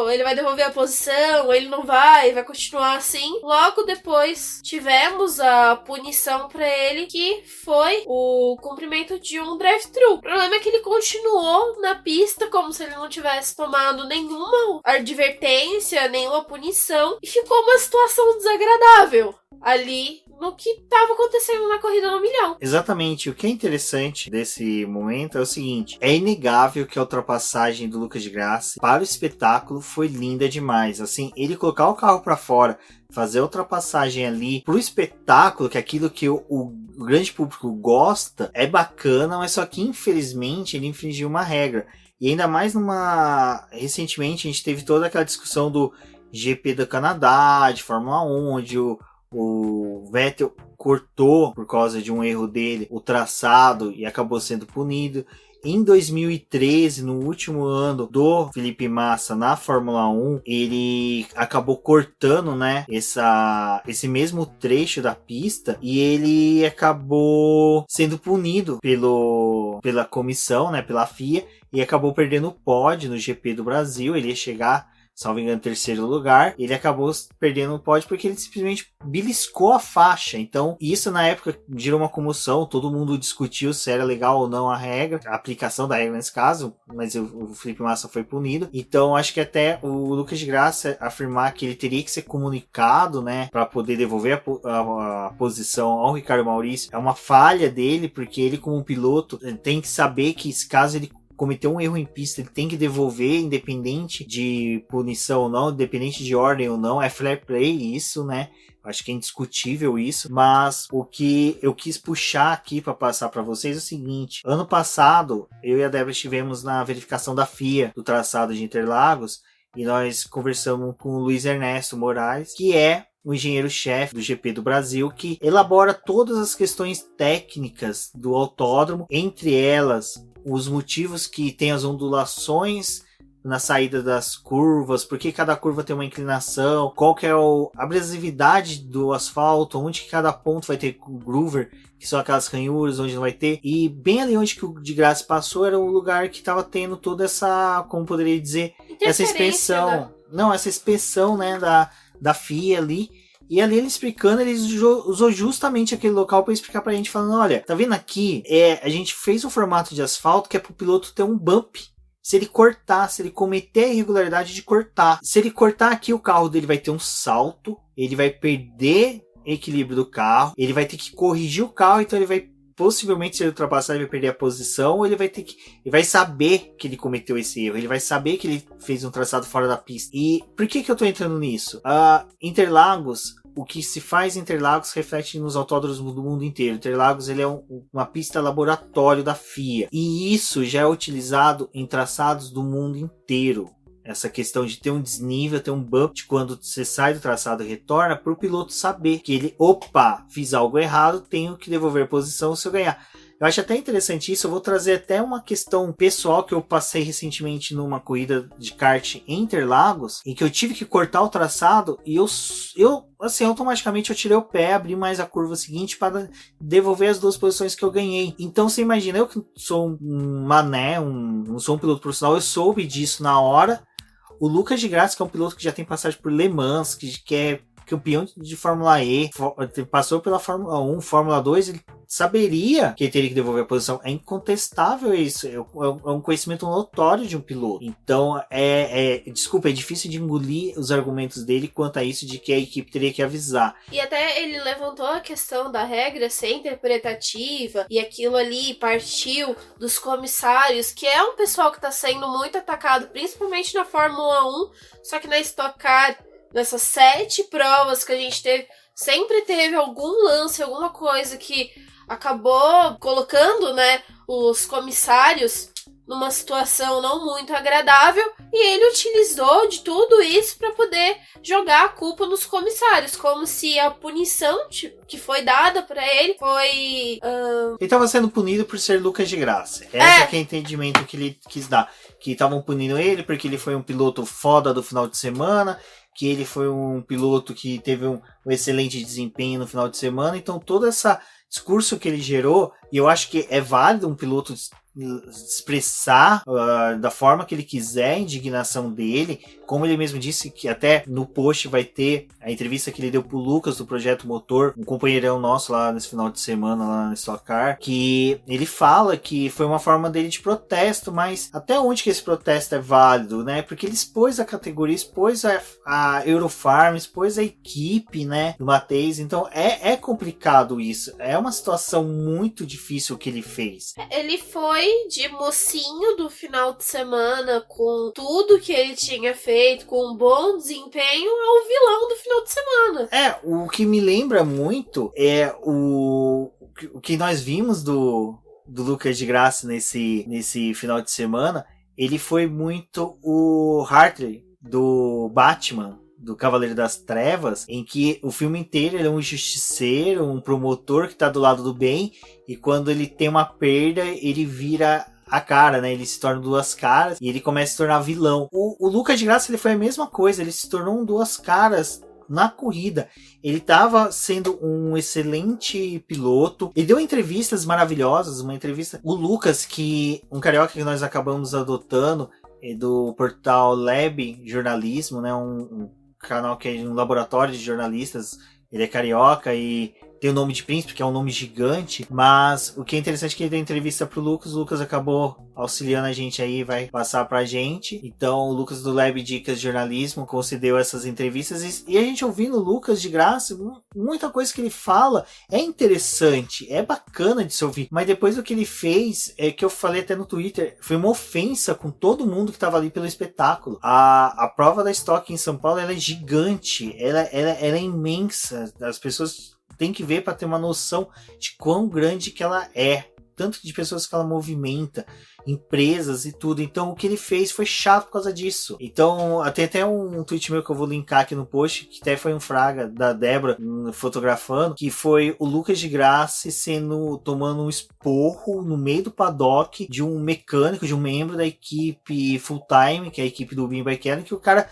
ele vai devolver a posição, ele não vai continuar assim. Logo depois tivemos a punição para ele, que foi o cumprimento de um drive-thru. O problema é que ele continuou na pista como se ele não tivesse tomado nenhuma advertência, nenhuma punição punição e ficou uma situação desagradável ali no que estava acontecendo na corrida no milhão. Exatamente. O que é interessante desse momento é o seguinte: é inegável que a ultrapassagem do Lucas de Grassi para o espetáculo foi linda demais. Assim, ele colocar o carro para fora, fazer a ultrapassagem ali pro espetáculo, que é aquilo que o grande público gosta, é bacana, mas só que infelizmente ele infringiu uma regra. E ainda mais recentemente a gente teve toda aquela discussão do GP do Canadá, de Fórmula 1, onde o Vettel cortou, por causa de um erro dele, o traçado e acabou sendo punido. Em 2013, no último ano do Felipe Massa na Fórmula 1, ele acabou cortando, né, esse mesmo trecho da pista, e ele acabou sendo punido pela comissão, né, pela FIA, e acabou perdendo o pódio no GP do Brasil. Ele ia chegar, salvo engano, em terceiro lugar. Ele acabou perdendo o pódio porque ele simplesmente beliscou a faixa. Então, isso na época gerou uma comoção. Todo mundo discutiu se era legal ou não a regra, a aplicação da regra nesse caso, mas o Felipe Massa foi punido. Então, acho que até o Lucas de Grassi afirmar que ele teria que ser comunicado, né, para poder devolver a posição ao Ricardo Maurício, é uma falha dele, porque ele, como piloto, tem que saber que, caso ele cometeu um erro em pista, ele tem que devolver, independente de punição ou não, independente de ordem ou não. É fair play isso, né? Acho que é indiscutível isso, mas o que eu quis puxar aqui para passar para vocês é o seguinte: ano passado, eu e a Débora estivemos na verificação da FIA do traçado de Interlagos, e nós conversamos com o Luiz Ernesto Moraes, que é o engenheiro-chefe do GP do Brasil, que elabora todas as questões técnicas do autódromo, entre elas os motivos que tem as ondulações na saída das curvas, porque cada curva tem uma inclinação, qual que é a abrasividade do asfalto, onde que cada ponto vai ter groover, que são aquelas ranhuras onde não vai ter, e bem ali onde que o de Grassi passou era o lugar que estava tendo toda essa, como poderia dizer, essa inspeção, né? Não, essa inspeção, né, da FIA ali. E ali ele explicando, ele usou justamente aquele local para explicar pra gente, falando: olha, tá vendo aqui? A gente fez um formato de asfalto que é pro piloto ter um bump. Se ele cortar, se ele cometer a irregularidade de cortar. Se ele cortar aqui, o carro dele vai ter um salto, ele vai perder equilíbrio do carro, ele vai ter que corrigir o carro, então ele vai, possivelmente, se ele ultrapassar, ele vai perder a posição, ou ele vai saber que ele cometeu esse erro, ele vai saber que ele fez um traçado fora da pista. E por que eu tô entrando nisso? Interlagos, o que se faz em Interlagos reflete nos autódromos do mundo inteiro. Interlagos, ele é uma pista laboratório da FIA, e isso já é utilizado em traçados do mundo inteiro. Essa questão de ter um desnível, ter um bump de quando você sai do traçado e retorna, para o piloto saber que ele, fiz algo errado, tenho que devolver a posição se eu ganhar. Eu acho até interessante isso. Eu vou trazer até uma questão pessoal que eu passei recentemente numa corrida de kart em Interlagos, em que eu tive que cortar o traçado e eu assim, automaticamente eu tirei o pé, abri mais a curva seguinte para devolver as duas posições que eu ganhei. Então você imagina, eu que sou um mané, não sou um piloto profissional, eu soube disso na hora. O Lucas de Grassi, que é um piloto que já tem passagem por Le Mans, que é campeão de Fórmula E, passou pela Fórmula 1, Fórmula 2, ele saberia que ele teria que devolver a posição. É incontestável isso, é um conhecimento notório de um piloto. Então, desculpa, é difícil de engolir os argumentos dele quanto a isso, de que a equipe teria que avisar. E até ele levantou a questão da regra ser interpretativa, e aquilo ali partiu dos comissários, que é um pessoal que está sendo muito atacado, principalmente na Fórmula 1, só que na Stock Car, nessas 7 provas que a gente teve, sempre teve algum lance, alguma coisa que acabou colocando, né, os comissários numa situação não muito agradável, e ele utilizou de tudo isso para poder jogar a culpa nos comissários, como se a punição que foi dada para ele foi... Ele estava sendo punido por ser Lucas de Grassi. Esse é o entendimento que ele quis dar. Que estavam punindo ele porque ele foi um piloto foda do final de semana, que ele foi um piloto que teve um excelente desempenho no final de semana. Então todo esse discurso que ele gerou, e eu acho que é válido um piloto expressar da forma que ele quiser a indignação dele, como ele mesmo disse que até no post vai ter a entrevista que ele deu pro Lucas do Projeto Motor, um companheirão nosso lá nesse final de semana lá na Stock Car, que ele fala que foi uma forma dele de protesto, mas até onde que esse protesto é válido, né? Porque ele expôs a categoria, expôs a Eurofarm, expôs a equipe, né, do Matheus, então é complicado isso, é uma situação muito difícil que ele fez. Ele foi de mocinho do final de semana, com tudo que ele tinha feito, com um bom desempenho, ao vilão do final de semana. O que me lembra muito é o que nós vimos do Lucas de Graça nesse final de semana. Ele foi muito o Hartley do Batman, do Cavaleiro das Trevas, em que o filme inteiro ele é um justiceiro, um promotor que tá do lado do bem, e quando ele tem uma perda, ele vira a cara, né? Ele se torna duas caras e ele começa a se tornar vilão. O Lucas de Graça ele foi a mesma coisa, ele se tornou um duas caras na corrida. Ele estava sendo um excelente piloto. Ele deu entrevistas maravilhosas, uma entrevista... O Lucas, um carioca que nós acabamos adotando, é do portal Lab Jornalismo, né? Um canal que é um laboratório de jornalistas. Ele é carioca e tem o nome de Príncipe, que é um nome gigante, mas o que é interessante é que ele deu entrevista pro Lucas, o Lucas acabou auxiliando a gente aí, vai passar pra gente. Então o Lucas do Lab Dicas de Jornalismo concedeu essas entrevistas e a gente ouvindo o Lucas de Graça, muita coisa que ele fala é interessante, é bacana de se ouvir, mas depois o que ele fez, é que eu falei até no Twitter, foi uma ofensa com todo mundo que tava ali pelo espetáculo. A prova da Stock em São Paulo, ela é gigante, ela é imensa, as pessoas tem que ver para ter uma noção de quão grande que ela é, tanto de pessoas que ela movimenta, empresas e tudo. Então o que ele fez foi chato por causa disso. Então tem até um tweet meu que eu vou linkar aqui no post, que até foi um fraga da Débora fotografando, que foi o Lucas de Graça tomando um esporro no meio do paddock de um mecânico, de um membro da equipe full time, que é a equipe do Bim Barrichello, que o cara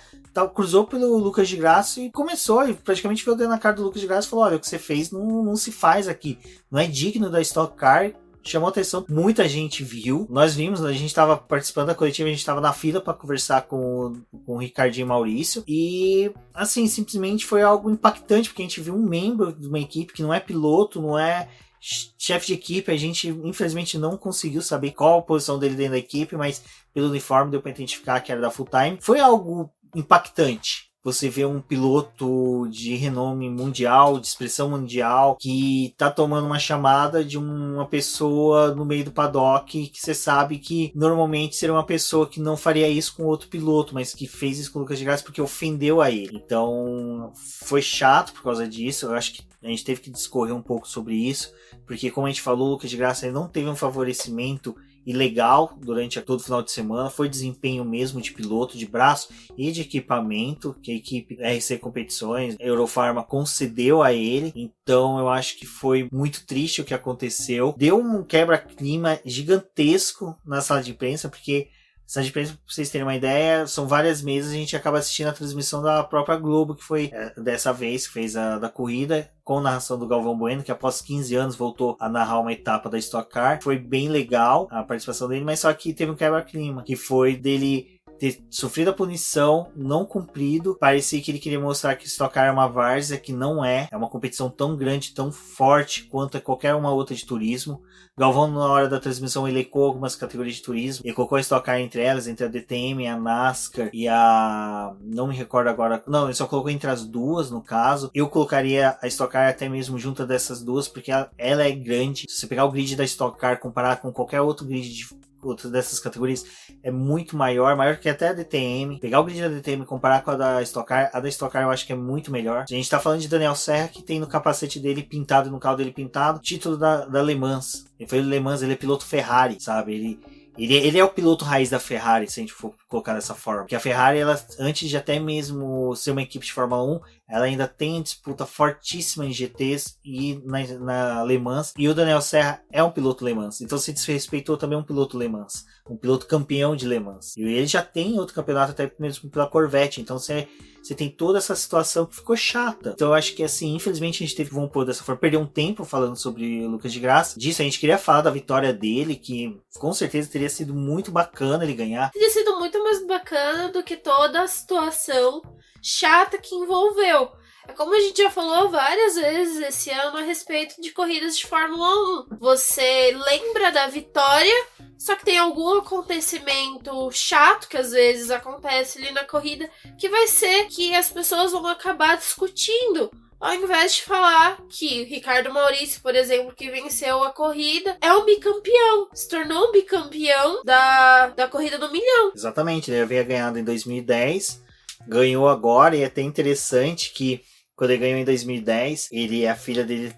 cruzou pelo Lucas de Graça e começou, e praticamente veio dentro na cara do Lucas de Graça e falou: olha, o que você fez não se faz aqui, não é digno da Stock Car. Chamou atenção, muita gente viu, nós vimos, a gente estava participando da coletiva, a gente estava na fila para conversar com o Ricardinho e Maurício, e assim, simplesmente foi algo impactante, porque a gente viu um membro de uma equipe que não é piloto, não é chefe de equipe, a gente infelizmente não conseguiu saber qual a posição dele dentro da equipe, mas pelo uniforme deu para identificar que era da Full Time. Foi algo impactante. Você vê um piloto de renome mundial, de expressão mundial, que tá tomando uma chamada de uma pessoa no meio do paddock, que você sabe que normalmente seria uma pessoa que não faria isso com outro piloto, mas que fez isso com o Lucas de Graça porque ofendeu a ele. Então foi chato por causa disso. Eu acho que a gente teve que discorrer um pouco sobre isso, porque como a gente falou, o Lucas de Graça ele não teve um favorecimento ilegal durante todo o final de semana, foi desempenho mesmo de piloto, de braço e de equipamento que a equipe RC Competições, Eurofarma concedeu a ele. Então eu acho que foi muito triste o que aconteceu, deu um quebra-clima gigantesco na sala de imprensa, porque sala de imprensa, pra vocês terem uma ideia, são várias mesas, a gente acaba assistindo a transmissão da própria Globo, que foi dessa vez, que fez a da corrida, com narração do Galvão Bueno, que após 15 anos voltou a narrar uma etapa da Stock Car. Foi bem legal a participação dele, mas só que teve um quebra-clima, que foi dele ter sofrido a punição, não cumprido. Parecia que ele queria mostrar que Stock Car é uma várzea, que não é uma competição tão grande, tão forte quanto qualquer uma outra de turismo. Galvão, na hora da transmissão, elencou algumas categorias de turismo, ele colocou a Stock Car entre elas, entre a DTM, a NASCAR e a... não me recordo agora, não, ele só colocou entre as duas, no caso. Eu colocaria a Stock Car até mesmo junto dessas duas, porque ela é grande. Se você pegar o grid da Stock Car, comparar com qualquer outro grid de outra dessas categorias, é muito maior que até a DTM. Pegar o grid da DTM e comparar com a da Stock Car, a da Stock Car eu acho que é muito melhor. A gente tá falando de Daniel Serra, que tem no capacete dele pintado, no carro dele pintado, título da Le Mans. Ele foi Le Mans, ele é piloto Ferrari, sabe? Ele é o piloto raiz da Ferrari, se a gente for colocar dessa forma. Porque a Ferrari, ela, antes de até mesmo ser uma equipe de Fórmula 1, ela ainda tem disputa fortíssima em GTs e na Le Mans, e o Daniel Serra é um piloto Le Mans, então se desrespeitou também um piloto Le Mans, um piloto campeão de Le Mans, e ele já tem outro campeonato até mesmo pela Corvette, então você tem toda essa situação que ficou chata. Então eu acho que assim, infelizmente a gente teve, vamos pôr dessa forma, perder um tempo falando sobre o Lucas de Graça. Disso a gente queria falar da vitória dele, que com certeza teria sido muito bacana ele ganhar. Teria sido muito mais bacana do que toda a situação chata que envolveu. É como a gente já falou várias vezes esse ano a respeito de corridas de Fórmula 1. Você lembra da vitória, só que tem algum acontecimento chato que às vezes acontece ali na corrida, que vai ser que as pessoas vão acabar discutindo. Ao invés de falar que o Ricardo Maurício, por exemplo, que venceu a corrida, é um bicampeão. Se tornou um bicampeão da corrida do milhão. Exatamente, ele havia ganhado em 2010, ganhou agora, e é até interessante que quando ele ganhou em 2010, a filha dele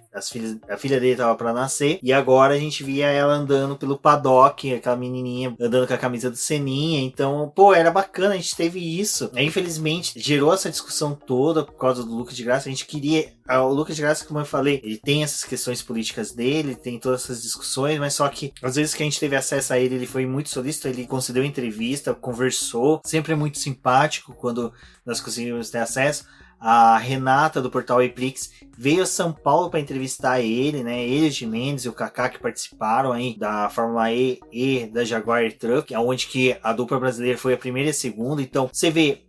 estava para nascer, e agora a gente via ela andando pelo paddock, aquela menininha andando com a camisa do Seninha, então, era bacana, a gente teve isso. Infelizmente, gerou essa discussão toda por causa do Lucas de Graça. A gente queria, o Lucas de Graça, como eu falei, ele tem essas questões políticas dele, tem todas essas discussões, mas só que, às vezes que a gente teve acesso a ele, ele foi muito solícito, ele concedeu entrevista, conversou, sempre é muito simpático quando nós conseguimos ter acesso. A Renata do portal Eprix veio a São Paulo para entrevistar ele, né? Ele, o Gimenez e o Kaká, que participaram aí da Fórmula E e da Jaguar Truck, onde que a dupla brasileira foi a primeira e a segunda. Então, você vê,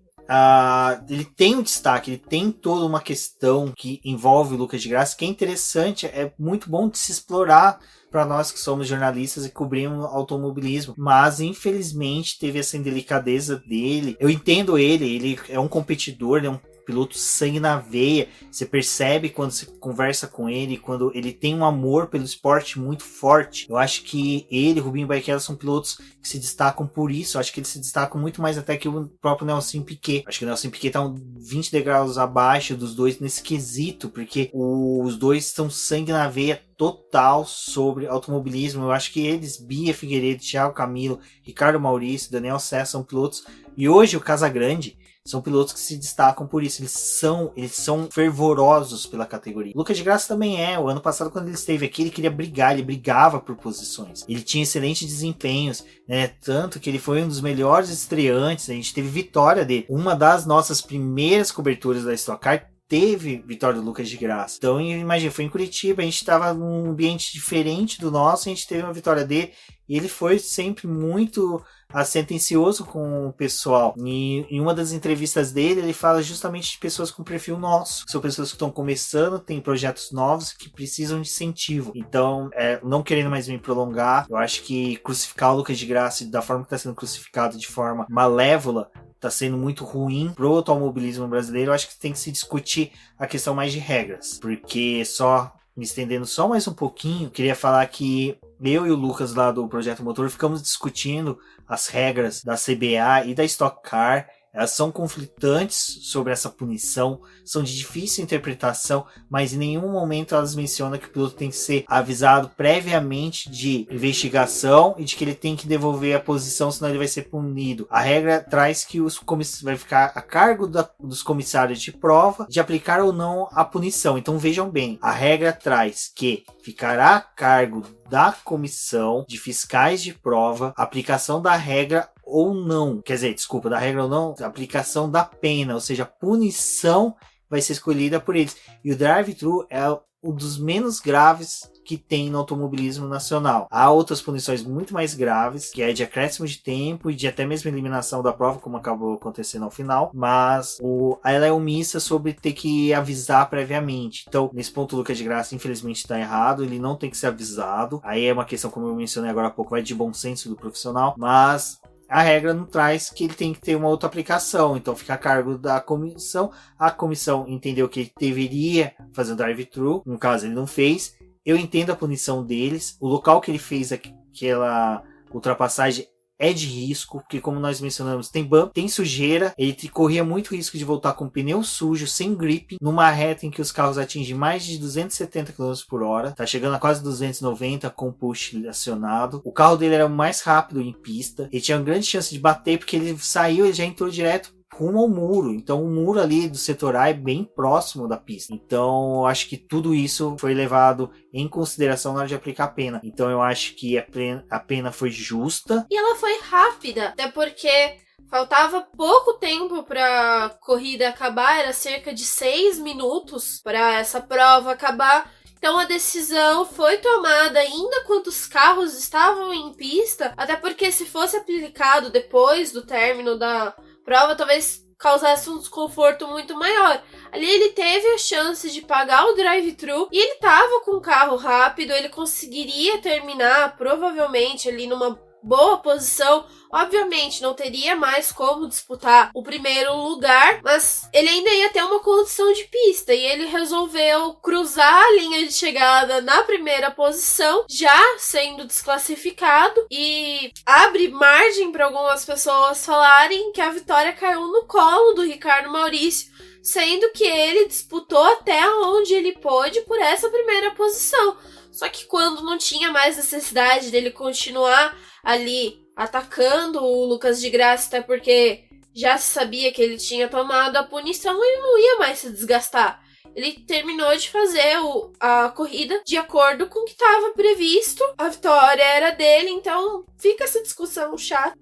ele tem um destaque, ele tem toda uma questão que envolve o Lucas de Graça, que é interessante, é muito bom de se explorar para nós que somos jornalistas e cobrimos automobilismo, mas infelizmente teve essa indelicadeza dele. Eu entendo ele é um competidor, ele é um piloto sangue na veia, você percebe quando você conversa com ele, quando ele tem um amor pelo esporte muito forte. Eu acho que ele e Rubinho Barrichello são pilotos que se destacam por isso. Eu acho que eles se destacam muito mais até que o próprio Nelson Piquet. Acho que o Nelson Piquet tá 20 degraus abaixo dos dois nesse quesito, porque os dois são sangue na veia total sobre automobilismo. Eu acho que eles, Bia Figueiredo, Thiago Camilo, Ricardo Maurício, Daniel Serra, são pilotos, e hoje o Casagrande, são pilotos que se destacam por isso. Eles são fervorosos pela categoria. Lucas de Graça também é. O ano passado, quando ele esteve aqui, ele queria brigar, ele brigava por posições. Ele tinha excelentes desempenhos, né? Tanto que ele foi um dos melhores estreantes. A gente teve vitória dele. Uma das nossas primeiras coberturas da Stock Car teve vitória do Lucas de Graça. Então, imagina, foi em Curitiba, a gente estava num ambiente diferente do nosso, a gente teve uma vitória dele, e ele foi sempre muito atencioso com o pessoal. E em uma das entrevistas dele, ele fala justamente de pessoas com perfil nosso. São pessoas que estão começando, têm projetos novos que precisam de incentivo. Então, não querendo mais me prolongar, eu acho que crucificar o Lucas de Graça da forma que está sendo crucificado, de forma malévola, está sendo muito ruim pro automobilismo brasileiro. Eu acho que tem que se discutir a questão mais de regras, porque me estendendo só mais um pouquinho, queria falar que eu e o Lucas lá do Projeto Motor ficamos discutindo as regras da CBA e da Stock Car. Elas são conflitantes sobre essa punição, são de difícil interpretação, mas em nenhum momento elas mencionam que o piloto tem que ser avisado previamente de investigação e de que ele tem que devolver a posição, senão ele vai ser punido. A regra traz que vai ficar a cargo dos comissários de prova de aplicar ou não a punição. Então vejam bem, a regra traz que ficará a cargo da comissão de fiscais de prova a aplicação da regra ou não, da regra ou não, a aplicação da pena, ou seja, a punição vai ser escolhida por eles. E o drive-thru é um dos menos graves que tem no automobilismo nacional. Há outras punições muito mais graves, que é de acréscimo de tempo e de até mesmo eliminação da prova, como acabou acontecendo ao final, mas ela é omissa sobre ter que avisar previamente. Então, nesse ponto, o Lucas de Graça, infelizmente, está errado, ele não tem que ser avisado. Aí é uma questão, como eu mencionei agora há pouco, vai de bom senso do profissional, mas a regra não traz que ele tem que ter uma outra aplicação, então fica a cargo da comissão. A comissão entendeu que ele deveria fazer o drive-thru, no caso ele não fez. Eu entendo a punição deles, o local que ele fez aquela ultrapassagem é de risco, porque como nós mencionamos, tem bump, tem sujeira, ele corria muito risco de voltar com pneu sujo, sem grip, numa reta em que os carros atingem mais de 270 km por hora, tá chegando a quase 290 com o push acionado. O carro dele era o mais rápido em pista, ele tinha uma grande chance de bater, porque ele saiu, ele já entrou direto rumo ao muro. Então o muro ali do setor A é bem próximo da pista. Então eu acho que tudo isso foi levado em consideração na hora de aplicar a pena. Então eu acho que a pena foi justa. E ela foi rápida, até porque faltava pouco tempo para a corrida acabar, era cerca de 6 minutos para essa prova acabar. Então a decisão foi tomada ainda quando os carros estavam em pista, até porque se fosse aplicado depois do término da prova, talvez causasse um desconforto muito maior. Ali ele teve a chance de pagar o drive-thru e ele estava com o carro rápido, ele conseguiria terminar provavelmente ali numa boa posição. Obviamente não teria mais como disputar o primeiro lugar, mas ele ainda ia ter uma condição de pista e ele resolveu cruzar a linha de chegada na primeira posição, já sendo desclassificado, e abre margem para algumas pessoas falarem que a vitória caiu no colo do Ricardo Maurício, sendo que ele disputou até onde ele pôde por essa primeira posição. Só que quando não tinha mais necessidade dele continuar ali atacando o Lucas de Grassi, até porque já se sabia que ele tinha tomado a punição, ele não ia mais se desgastar. Ele terminou de fazer a corrida de acordo com o que estava previsto. A vitória era dele, então fica essa discussão chata.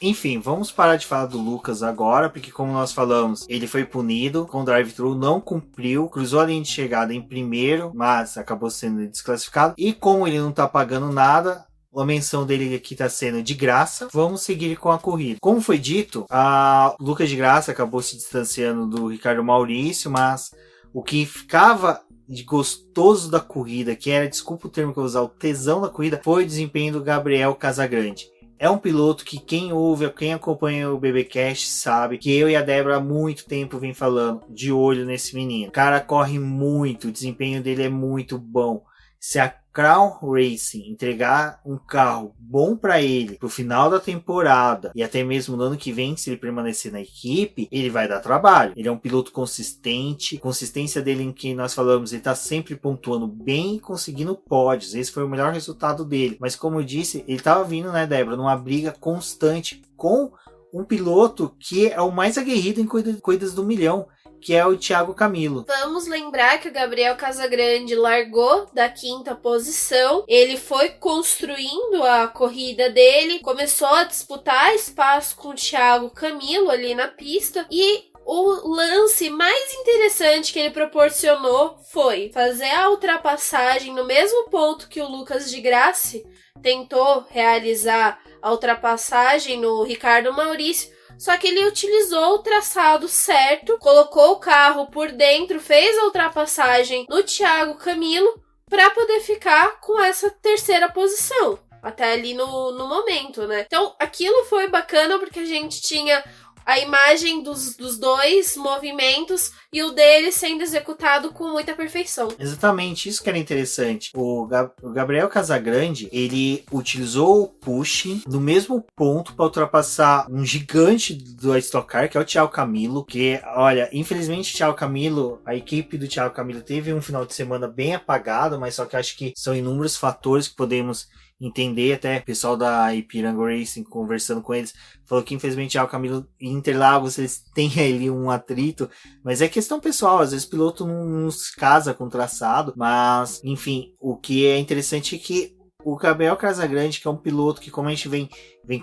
Enfim, vamos parar de falar do Lucas agora, porque como nós falamos, ele foi punido com o drive-thru, não cumpriu, cruzou a linha de chegada em primeiro, mas acabou sendo desclassificado. E como ele não tá pagando nada, a menção dele aqui tá sendo de graça, vamos seguir com a corrida. Como foi dito, a Lucas de Grassi acabou se distanciando do Ricardo Maurício, mas o que ficava de gostoso da corrida, que era, desculpa o termo que eu vou usar, o tesão da corrida, foi o desempenho do Gabriel Casagrande. É um piloto que quem ouve, quem acompanha o BBcast sabe que eu e a Débora há muito tempo vem falando de olho nesse menino. O cara corre muito, o desempenho dele é muito bom. Se a Crown Racing entregar um carro bom para ele pro final da temporada e até mesmo no ano que vem, se ele permanecer na equipe, ele vai dar trabalho. Ele é um piloto consistente, consistência dele em que nós falamos, ele tá sempre pontuando bem e conseguindo pódios. Esse foi o melhor resultado dele. Mas como eu disse, ele tava vindo, né, Débora, numa briga constante com um piloto que é o mais aguerrido em corridas do milhão, que é o Thiago Camilo. Vamos lembrar que o Gabriel Casagrande largou da 5ª posição, ele foi construindo a corrida dele, começou a disputar espaço com o Thiago Camilo ali na pista, e o lance mais interessante que ele proporcionou foi fazer a ultrapassagem no mesmo ponto que o Lucas de Grassi tentou realizar a ultrapassagem no Ricardo Maurício. Só que ele utilizou o traçado certo, colocou o carro por dentro, fez a ultrapassagem no Thiago Camilo para poder ficar com essa terceira posição, até ali no momento, né? Então aquilo foi bacana porque a gente tinha a imagem dos dois movimentos e o dele sendo executado com muita perfeição. Exatamente, isso que era interessante. O Gabriel Casagrande, ele utilizou o push no mesmo ponto para ultrapassar um gigante do Stock Car, que é o Thiago Camilo, que, olha, infelizmente o Thiago Camilo, a equipe do Thiago Camilo teve um final de semana bem apagado, mas só que acho que são inúmeros fatores que podemos entender, até o pessoal da Ipiranga Racing, conversando com eles, falou que infelizmente o Camilo e Interlagos eles têm ali um atrito, mas é questão pessoal, às vezes o piloto não se casa com o traçado, mas enfim, o que é interessante é que o Gabriel Casagrande, que é um piloto que, como a gente vem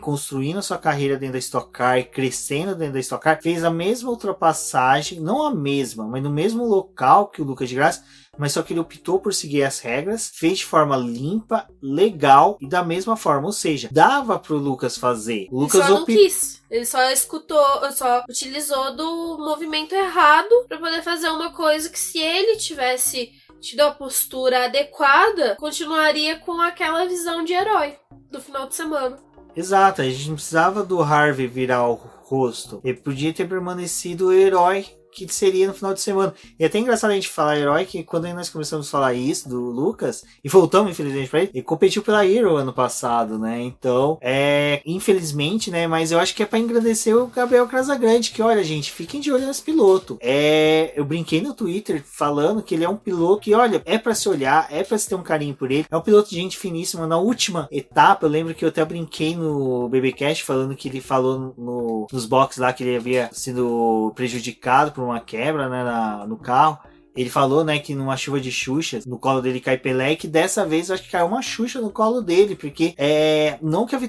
construindo a sua carreira dentro da Stock Car, crescendo dentro da Stock Car, fez a mesma ultrapassagem, não a mesma, mas no mesmo local que o Lucas de Grassi, mas só que ele optou por seguir as regras, fez de forma limpa, legal e da mesma forma, ou seja, dava pro Lucas fazer. O Lucas ele só não quis, ele só só utilizou do movimento errado para poder fazer uma coisa que, se ele tivesse tido a postura adequada, continuaria com aquela visão de herói do final de semana. Exato, a gente não precisava do Harvey virar o rosto. Ele podia ter permanecido o herói que seria no final de semana. E é até engraçado a gente falar herói, que quando nós começamos a falar isso do Lucas, e voltamos infelizmente pra ele competiu pela Hero ano passado, né? Então, infelizmente, né? Mas eu acho que é pra engrandecer o Gabriel Casagrande, que olha, gente, fiquem de olho nesse piloto. Eu brinquei no Twitter falando que ele é um piloto que, olha, é pra se olhar, é pra se ter um carinho por ele. É um piloto de gente finíssima. Na última etapa, eu lembro que eu até brinquei no BBcast falando que ele falou nos boxes lá que ele havia sido prejudicado por uma quebra, né, no carro. Ele falou, né, que numa chuva de Xuxa, no colo dele cai Pelé, e que dessa vez eu acho que caiu uma Xuxa no colo dele, porque não que a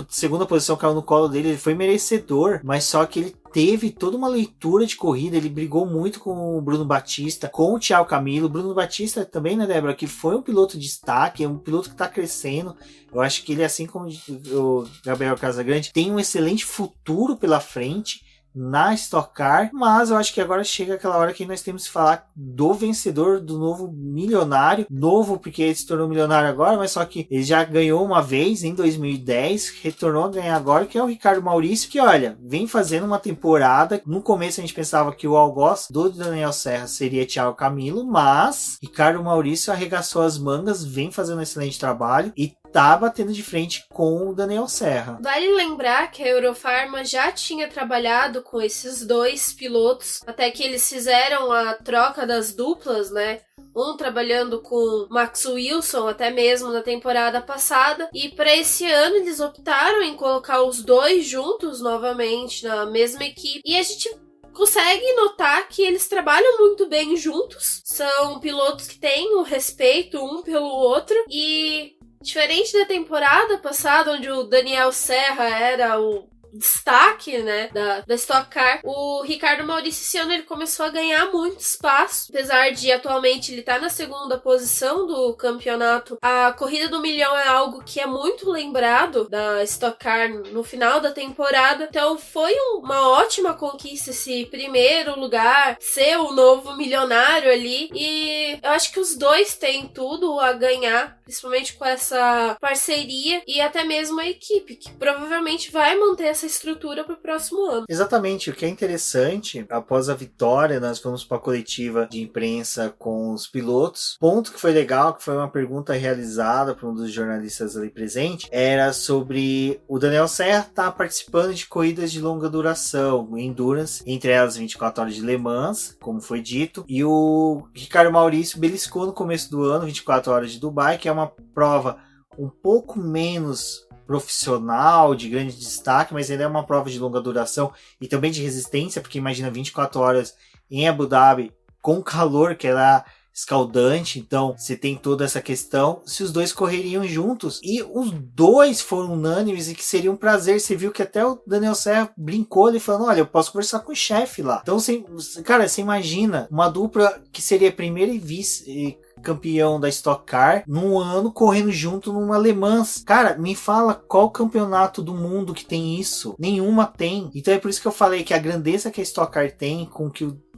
segunda posição caiu no colo dele, ele foi merecedor, mas só que ele teve toda uma leitura de corrida, ele brigou muito com o Bruno Batista, com o Thiago Camilo. Bruno Batista também, né, Débora, que foi um piloto de destaque, é um piloto que tá crescendo. Eu acho que ele, assim como o Gabriel Casagrande, tem um excelente futuro pela frente na Stock Car, mas eu acho que agora chega aquela hora que nós temos que falar do vencedor, do novo milionário, novo porque ele se tornou milionário agora, mas só que ele já ganhou uma vez em 2010, retornou a ganhar agora, que é o Ricardo Maurício, que olha, vem fazendo uma temporada. No começo a gente pensava que o algoz do Daniel Serra seria Thiago Camilo, mas Ricardo Maurício arregaçou as mangas, vem fazendo um excelente trabalho e tá batendo de frente com o Daniel Serra. Vale lembrar que a Eurofarma já tinha trabalhado com esses dois pilotos, até que eles fizeram a troca das duplas, né? Um trabalhando com Max Wilson até mesmo na temporada passada, e para esse ano eles optaram em colocar os dois juntos novamente na mesma equipe, e a gente consegue notar que eles trabalham muito bem juntos, são pilotos que têm o respeito um pelo outro, e diferente da temporada passada, onde o Daniel Serra era o destaque, né, da Stock Car, o Ricardo Maurício esse ano ele começou a ganhar muito espaço, apesar de atualmente ele estar na segunda posição do campeonato. A corrida do milhão é algo que é muito lembrado da Stock Car no final da temporada, então foi uma ótima conquista esse primeiro lugar, ser o novo milionário ali, e eu acho que os dois têm tudo a ganhar, principalmente com essa parceria e até mesmo a equipe, que provavelmente vai manter essa estrutura para o próximo ano. Exatamente, o que é interessante, após a vitória, nós fomos para a coletiva de imprensa com os pilotos. Ponto que foi legal, que foi uma pergunta realizada por um dos jornalistas ali presente, era sobre o Daniel Serra estar participando de corridas de longa duração, endurance, entre elas 24 horas de Le Mans, como foi dito, e o Ricardo Maurício beliscou no começo do ano 24 horas de Dubai, que é uma prova um pouco menos profissional, de grande destaque, mas ainda é uma prova de longa duração e também de resistência, porque imagina 24 horas em Abu Dhabi com calor, que era escaldante, então você tem toda essa questão, se os dois correriam juntos, e os dois foram unânimes e que seria um prazer. Você viu que até o Daniel Serra brincou ali falando, olha, eu posso conversar com o chefe lá. Então, cara, você imagina uma dupla que seria primeiro e vice campeão da Stock Car num ano correndo junto numa Le Mans. Cara, me fala qual campeonato do mundo que tem isso? Nenhuma tem. Então é por isso que eu falei que a grandeza que a Stock Car tem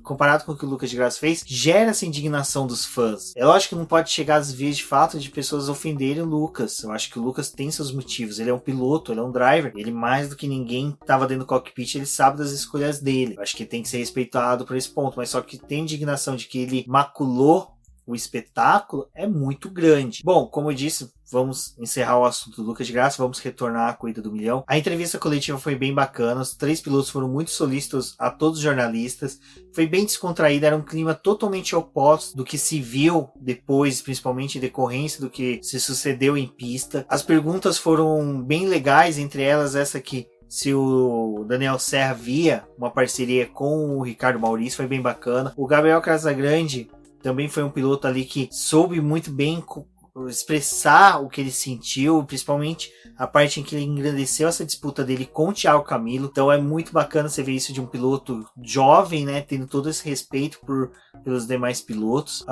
comparado com o que o Lucas de Graça fez, gera essa indignação dos fãs. É lógico que não pode chegar às vezes de fato de pessoas ofenderem o Lucas. Eu acho que o Lucas tem seus motivos. Ele é um piloto, ele é um driver. Ele mais do que ninguém estava dentro do cockpit, ele sabe das escolhas dele. Eu acho que tem que ser respeitado por esse ponto. Mas só que tem indignação de que ele maculou o espetáculo é muito grande. Bom, como eu disse, vamos encerrar o assunto do Lucas de Graça, vamos retornar à corrida do milhão. A entrevista coletiva foi bem bacana, os três pilotos foram muito solícitos a todos os jornalistas, foi bem descontraída, era um clima totalmente oposto do que se viu depois, principalmente em decorrência do que se sucedeu em pista. As perguntas foram bem legais, entre elas essa que se o Daniel Serra via uma parceria com o Ricardo Maurício, foi bem bacana. O Gabriel Casagrande também foi um piloto ali que soube muito bem expressar o que ele sentiu, principalmente a parte em que ele engrandeceu essa disputa dele com o Thiago Camilo. Então é muito bacana você ver isso de um piloto jovem, né, tendo todo esse respeito pelos demais pilotos.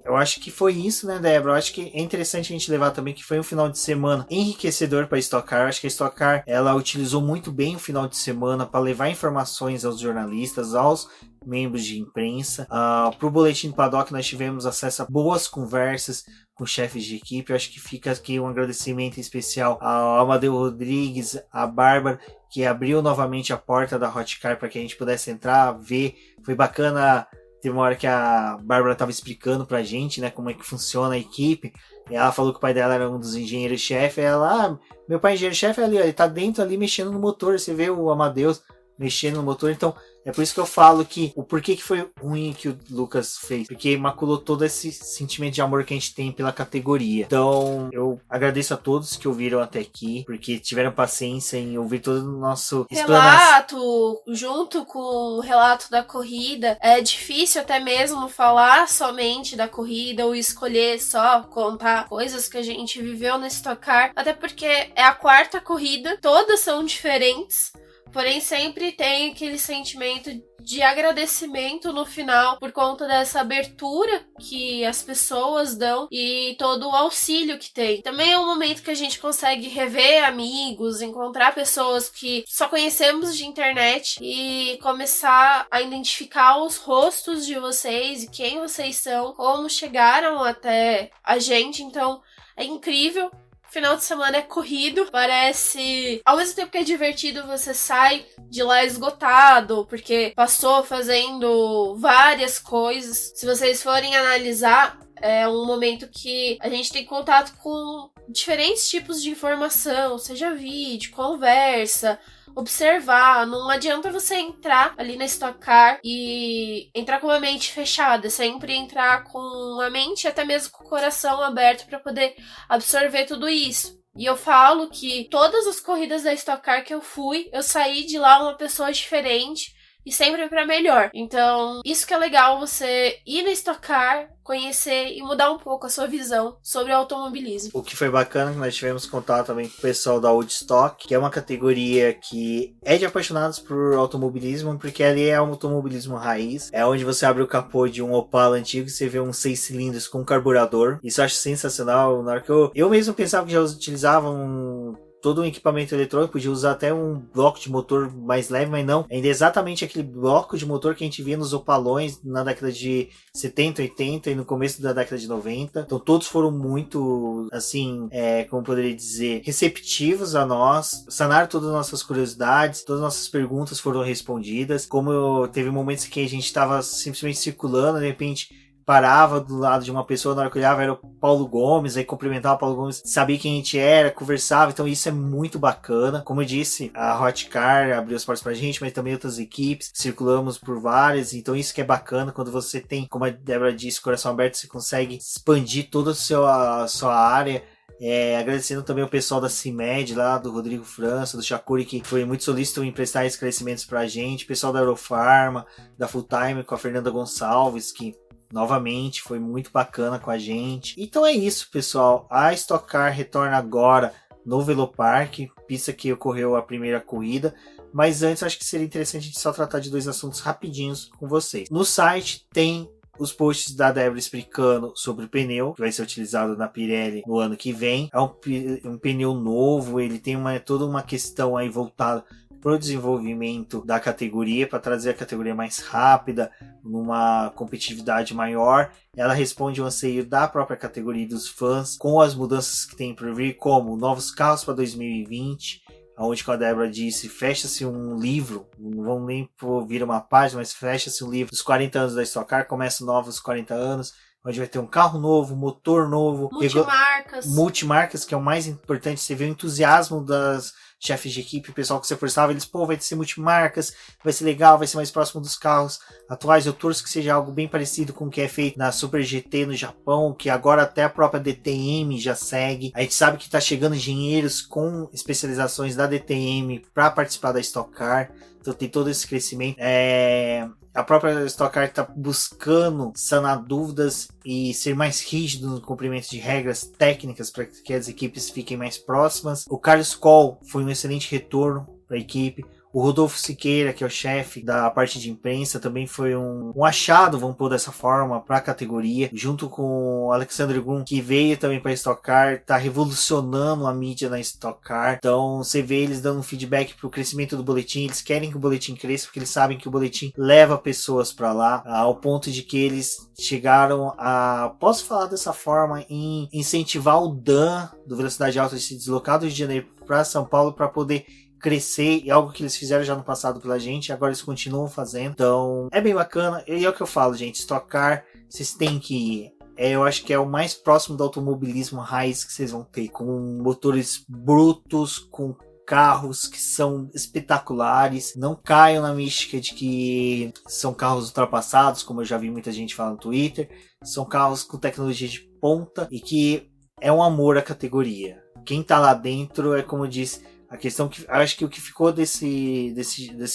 Eu acho que foi isso, né, Débora? Eu acho que é interessante a gente levar também que foi um final de semana enriquecedor para a Stock Car. Eu acho que a Stock Car, ela utilizou muito bem o final de semana para levar informações aos jornalistas, aos membros de imprensa. Para o Boletim do Paddock nós tivemos acesso a boas conversas com chefes de equipe. Eu acho que fica aqui um agradecimento especial ao Amadeu Rodrigues, a Bárbara, que abriu novamente a porta da Hotcar para que a gente pudesse entrar, ver. Foi bacana. Teve uma hora que a Bárbara estava explicando pra gente, né, como é que funciona a equipe. E ela falou que o pai dela era um dos engenheiros-chefe. Ela, meu pai é engenheiro-chefe ali, ó, ele tá dentro ali mexendo no motor. Você vê o Amadeus mexendo no motor. Então, é por isso que eu falo que o porquê que foi ruim que o Lucas fez. Porque maculou todo esse sentimento de amor que a gente tem pela categoria. Então, eu agradeço a todos que ouviram até aqui. Porque tiveram paciência em ouvir todo o nosso relato, junto com o relato da corrida. É difícil até mesmo falar somente da corrida ou escolher só contar coisas que a gente viveu na Stock Car. Até porque é a 4ª corrida, todas são diferentes. Porém, sempre tem aquele sentimento de agradecimento no final por conta dessa abertura que as pessoas dão e todo o auxílio que tem. Também é um momento que a gente consegue rever amigos, encontrar pessoas que só conhecemos de internet e começar a identificar os rostos de vocês e quem vocês são, como chegaram até a gente. Então, é incrível. Final de semana é corrido, parece... Ao mesmo tempo que é divertido, você sai de lá esgotado, porque passou fazendo várias coisas. Se vocês forem analisar, é um momento que a gente tem contato com diferentes tipos de informação, seja vídeo, conversa, observar. Não adianta você entrar ali na Stock Car e entrar com uma mente fechada, sempre entrar com a mente e até mesmo com o coração aberto para poder absorver tudo isso. E eu falo que todas as corridas da Stock Car que eu fui, eu saí de lá uma pessoa diferente e sempre pra melhor. Então, isso que é legal, você ir na Stock Car, conhecer e mudar um pouco a sua visão sobre o automobilismo. O que foi bacana que nós tivemos contato também com o pessoal da Woodstock, que é uma categoria que é de apaixonados por automobilismo, porque ali é automobilismo raiz. É onde você abre o capô de um Opala antigo e você vê uns 6 cilindros com carburador. Isso eu acho sensacional. Na hora que eu mesmo pensava que já utilizavam todo um equipamento eletrônico, podia usar até um bloco de motor mais leve, mas não. Ainda é exatamente aquele bloco de motor que a gente via nos Opalões na década de 70, 80 e no começo da década de 90. Então todos foram muito, assim, como poderia dizer, receptivos a nós, sanaram todas as nossas curiosidades, todas as nossas perguntas foram respondidas. Como teve momentos que a gente estava simplesmente circulando, de repente parava do lado de uma pessoa, na hora que eu olhava era o Paulo Gomes, aí cumprimentava o Paulo Gomes, sabia quem a gente era, conversava, então isso é muito bacana. Como eu disse, a Hotcar abriu as portas pra gente, mas também outras equipes, circulamos por várias, então isso que é bacana, quando você tem, como a Débora disse, coração aberto, você consegue expandir toda a sua área. Agradecendo também o pessoal da CIMED lá, do Rodrigo França, do Chacuri, que foi muito solícito em prestar esclarecimentos pra gente, o pessoal da Eurofarma, da Full Time com a Fernanda Gonçalves, que novamente foi muito bacana com a gente. Então é isso, pessoal. A Stock Car retorna agora no Velopark, pista que ocorreu a primeira corrida. Mas antes acho que seria interessante a gente só tratar de 2 assuntos rapidinhos com vocês. No site tem os posts da Débora explicando sobre o pneu que vai ser utilizado na Pirelli no ano que vem. É um pneu novo, ele tem toda uma questão aí voltada para o desenvolvimento da categoria, para trazer a categoria mais rápida, numa competitividade maior. Ela responde ao anseio da própria categoria e dos fãs, com as mudanças que tem por vir, como novos carros para 2020, onde, como a Débora disse, fecha-se um livro, não vamos nem vir uma página, mas fecha-se um livro dos 40 anos da Stock Car, começa novos 40 anos, onde vai ter um carro novo, motor novo, multimarcas, que é o mais importante. Você vê o entusiasmo das chefes de equipe, o pessoal que você forçava, eles, vai ser multimarcas, vai ser legal, vai ser mais próximo dos carros atuais. Eu torço que seja algo bem parecido com o que é feito na Super GT no Japão, que agora até a própria DTM já segue. A gente sabe que está chegando engenheiros com especializações da DTM para participar da Stock Car, então tem todo esse crescimento. A própria Stock Car está buscando sanar dúvidas e ser mais rígido no cumprimento de regras técnicas para que as equipes fiquem mais próximas. O Carlos Coll foi um excelente retorno para a equipe. O Rodolfo Siqueira, que é o chefe da parte de imprensa, também foi um achado, vamos pôr dessa forma, para a categoria, junto com o Alexandre Gun, que veio também para a Stock Car, está revolucionando a mídia na Stock Car. Então você vê eles dando um feedback para o crescimento do boletim, eles querem que o boletim cresça, porque eles sabem que o boletim leva pessoas para lá, ao ponto de que eles chegaram a, posso falar dessa forma, em incentivar o Dan do Velocidade Alta de se deslocar do Rio de Janeiro para São Paulo para poder crescer, e algo que eles fizeram já no passado pela gente, agora eles continuam fazendo. Então, é bem bacana. E é o que eu falo, gente, Stock Car, vocês têm que ir. Eu acho que é o mais próximo do automobilismo raiz que vocês vão ter, com motores brutos, com carros que são espetaculares. Não caiam na mística de que são carros ultrapassados, como eu já vi muita gente falar no Twitter. São carros com tecnologia de ponta e que é um amor à categoria. Quem tá lá dentro é, como eu disse, a questão que acho que o que ficou desse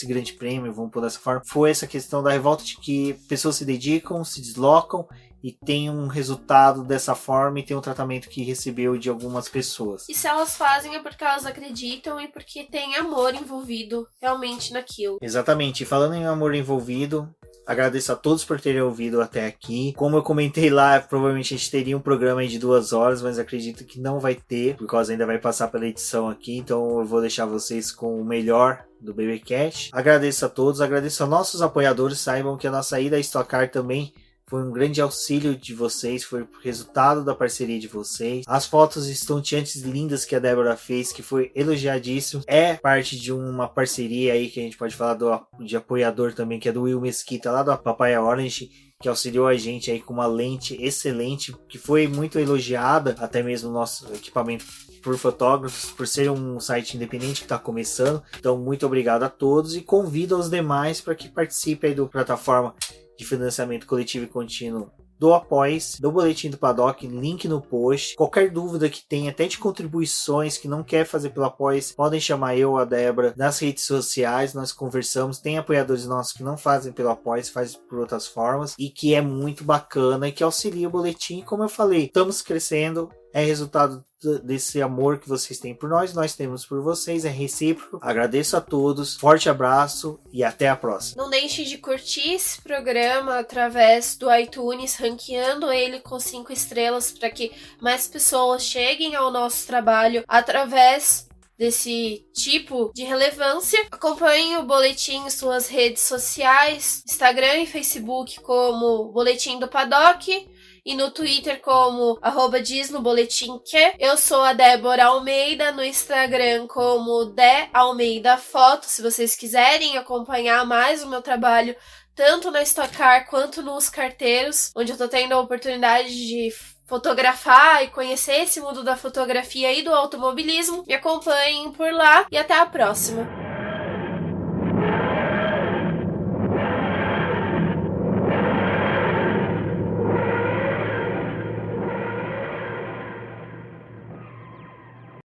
grande prêmio, vamos por dessa forma, foi essa questão da revolta de que pessoas se dedicam, se deslocam e tem um resultado dessa forma e tem um tratamento que recebeu de algumas pessoas. E se elas fazem é porque elas acreditam e porque tem amor envolvido realmente naquilo. Exatamente. E falando em amor envolvido, agradeço a todos por terem ouvido até aqui. Como eu comentei lá, provavelmente a gente teria um programa aí de 2 horas, mas acredito que não vai ter, por causa ainda vai passar pela edição aqui, então eu vou deixar vocês com o melhor do BBcast. Agradeço a todos, agradeço a nossos apoiadores, saibam que a nossa ida a Stock Car também foi um grande auxílio de vocês, foi o resultado da parceria de vocês. As fotos estonteantes lindas que a Débora fez, que foi elogiadíssimo. É parte de uma parceria aí que a gente pode falar de apoiador também, que é do Will Mesquita, lá do Papaya Orange, que auxiliou a gente aí com uma lente excelente, que foi muito elogiada, até mesmo o nosso equipamento por fotógrafos, por ser um site independente que está começando. Então, muito obrigado a todos e convido os demais para que participem aí do plataforma de financiamento coletivo e contínuo do Apoia-se, do Boletim do Paddock, link no post. Qualquer dúvida que tenha, até de contribuições que não quer fazer pelo Apoia-se, podem chamar eu, a Débora, nas redes sociais, nós conversamos. Tem apoiadores nossos que não fazem pelo Apoia-se, fazem por outras formas, e que é muito bacana e que auxilia o boletim. Como eu falei, estamos crescendo, é resultado desse amor que vocês têm por nós temos por vocês, é recíproco. Agradeço a todos, forte abraço e até a próxima. Não deixe de curtir esse programa através do iTunes, ranqueando ele com 5 estrelas para que mais pessoas cheguem ao nosso trabalho através desse tipo de relevância. Acompanhe o Boletim em suas redes sociais, Instagram e Facebook como Boletim do Paddock, e no Twitter como @diznoboletimque. Eu sou a Débora Almeida, no Instagram como DeAlmeidaFoto, se vocês quiserem acompanhar mais o meu trabalho, tanto na Stock Car quanto nos carteiros, onde eu tô tendo a oportunidade de fotografar e conhecer esse mundo da fotografia e do automobilismo. Me acompanhem por lá e até a próxima!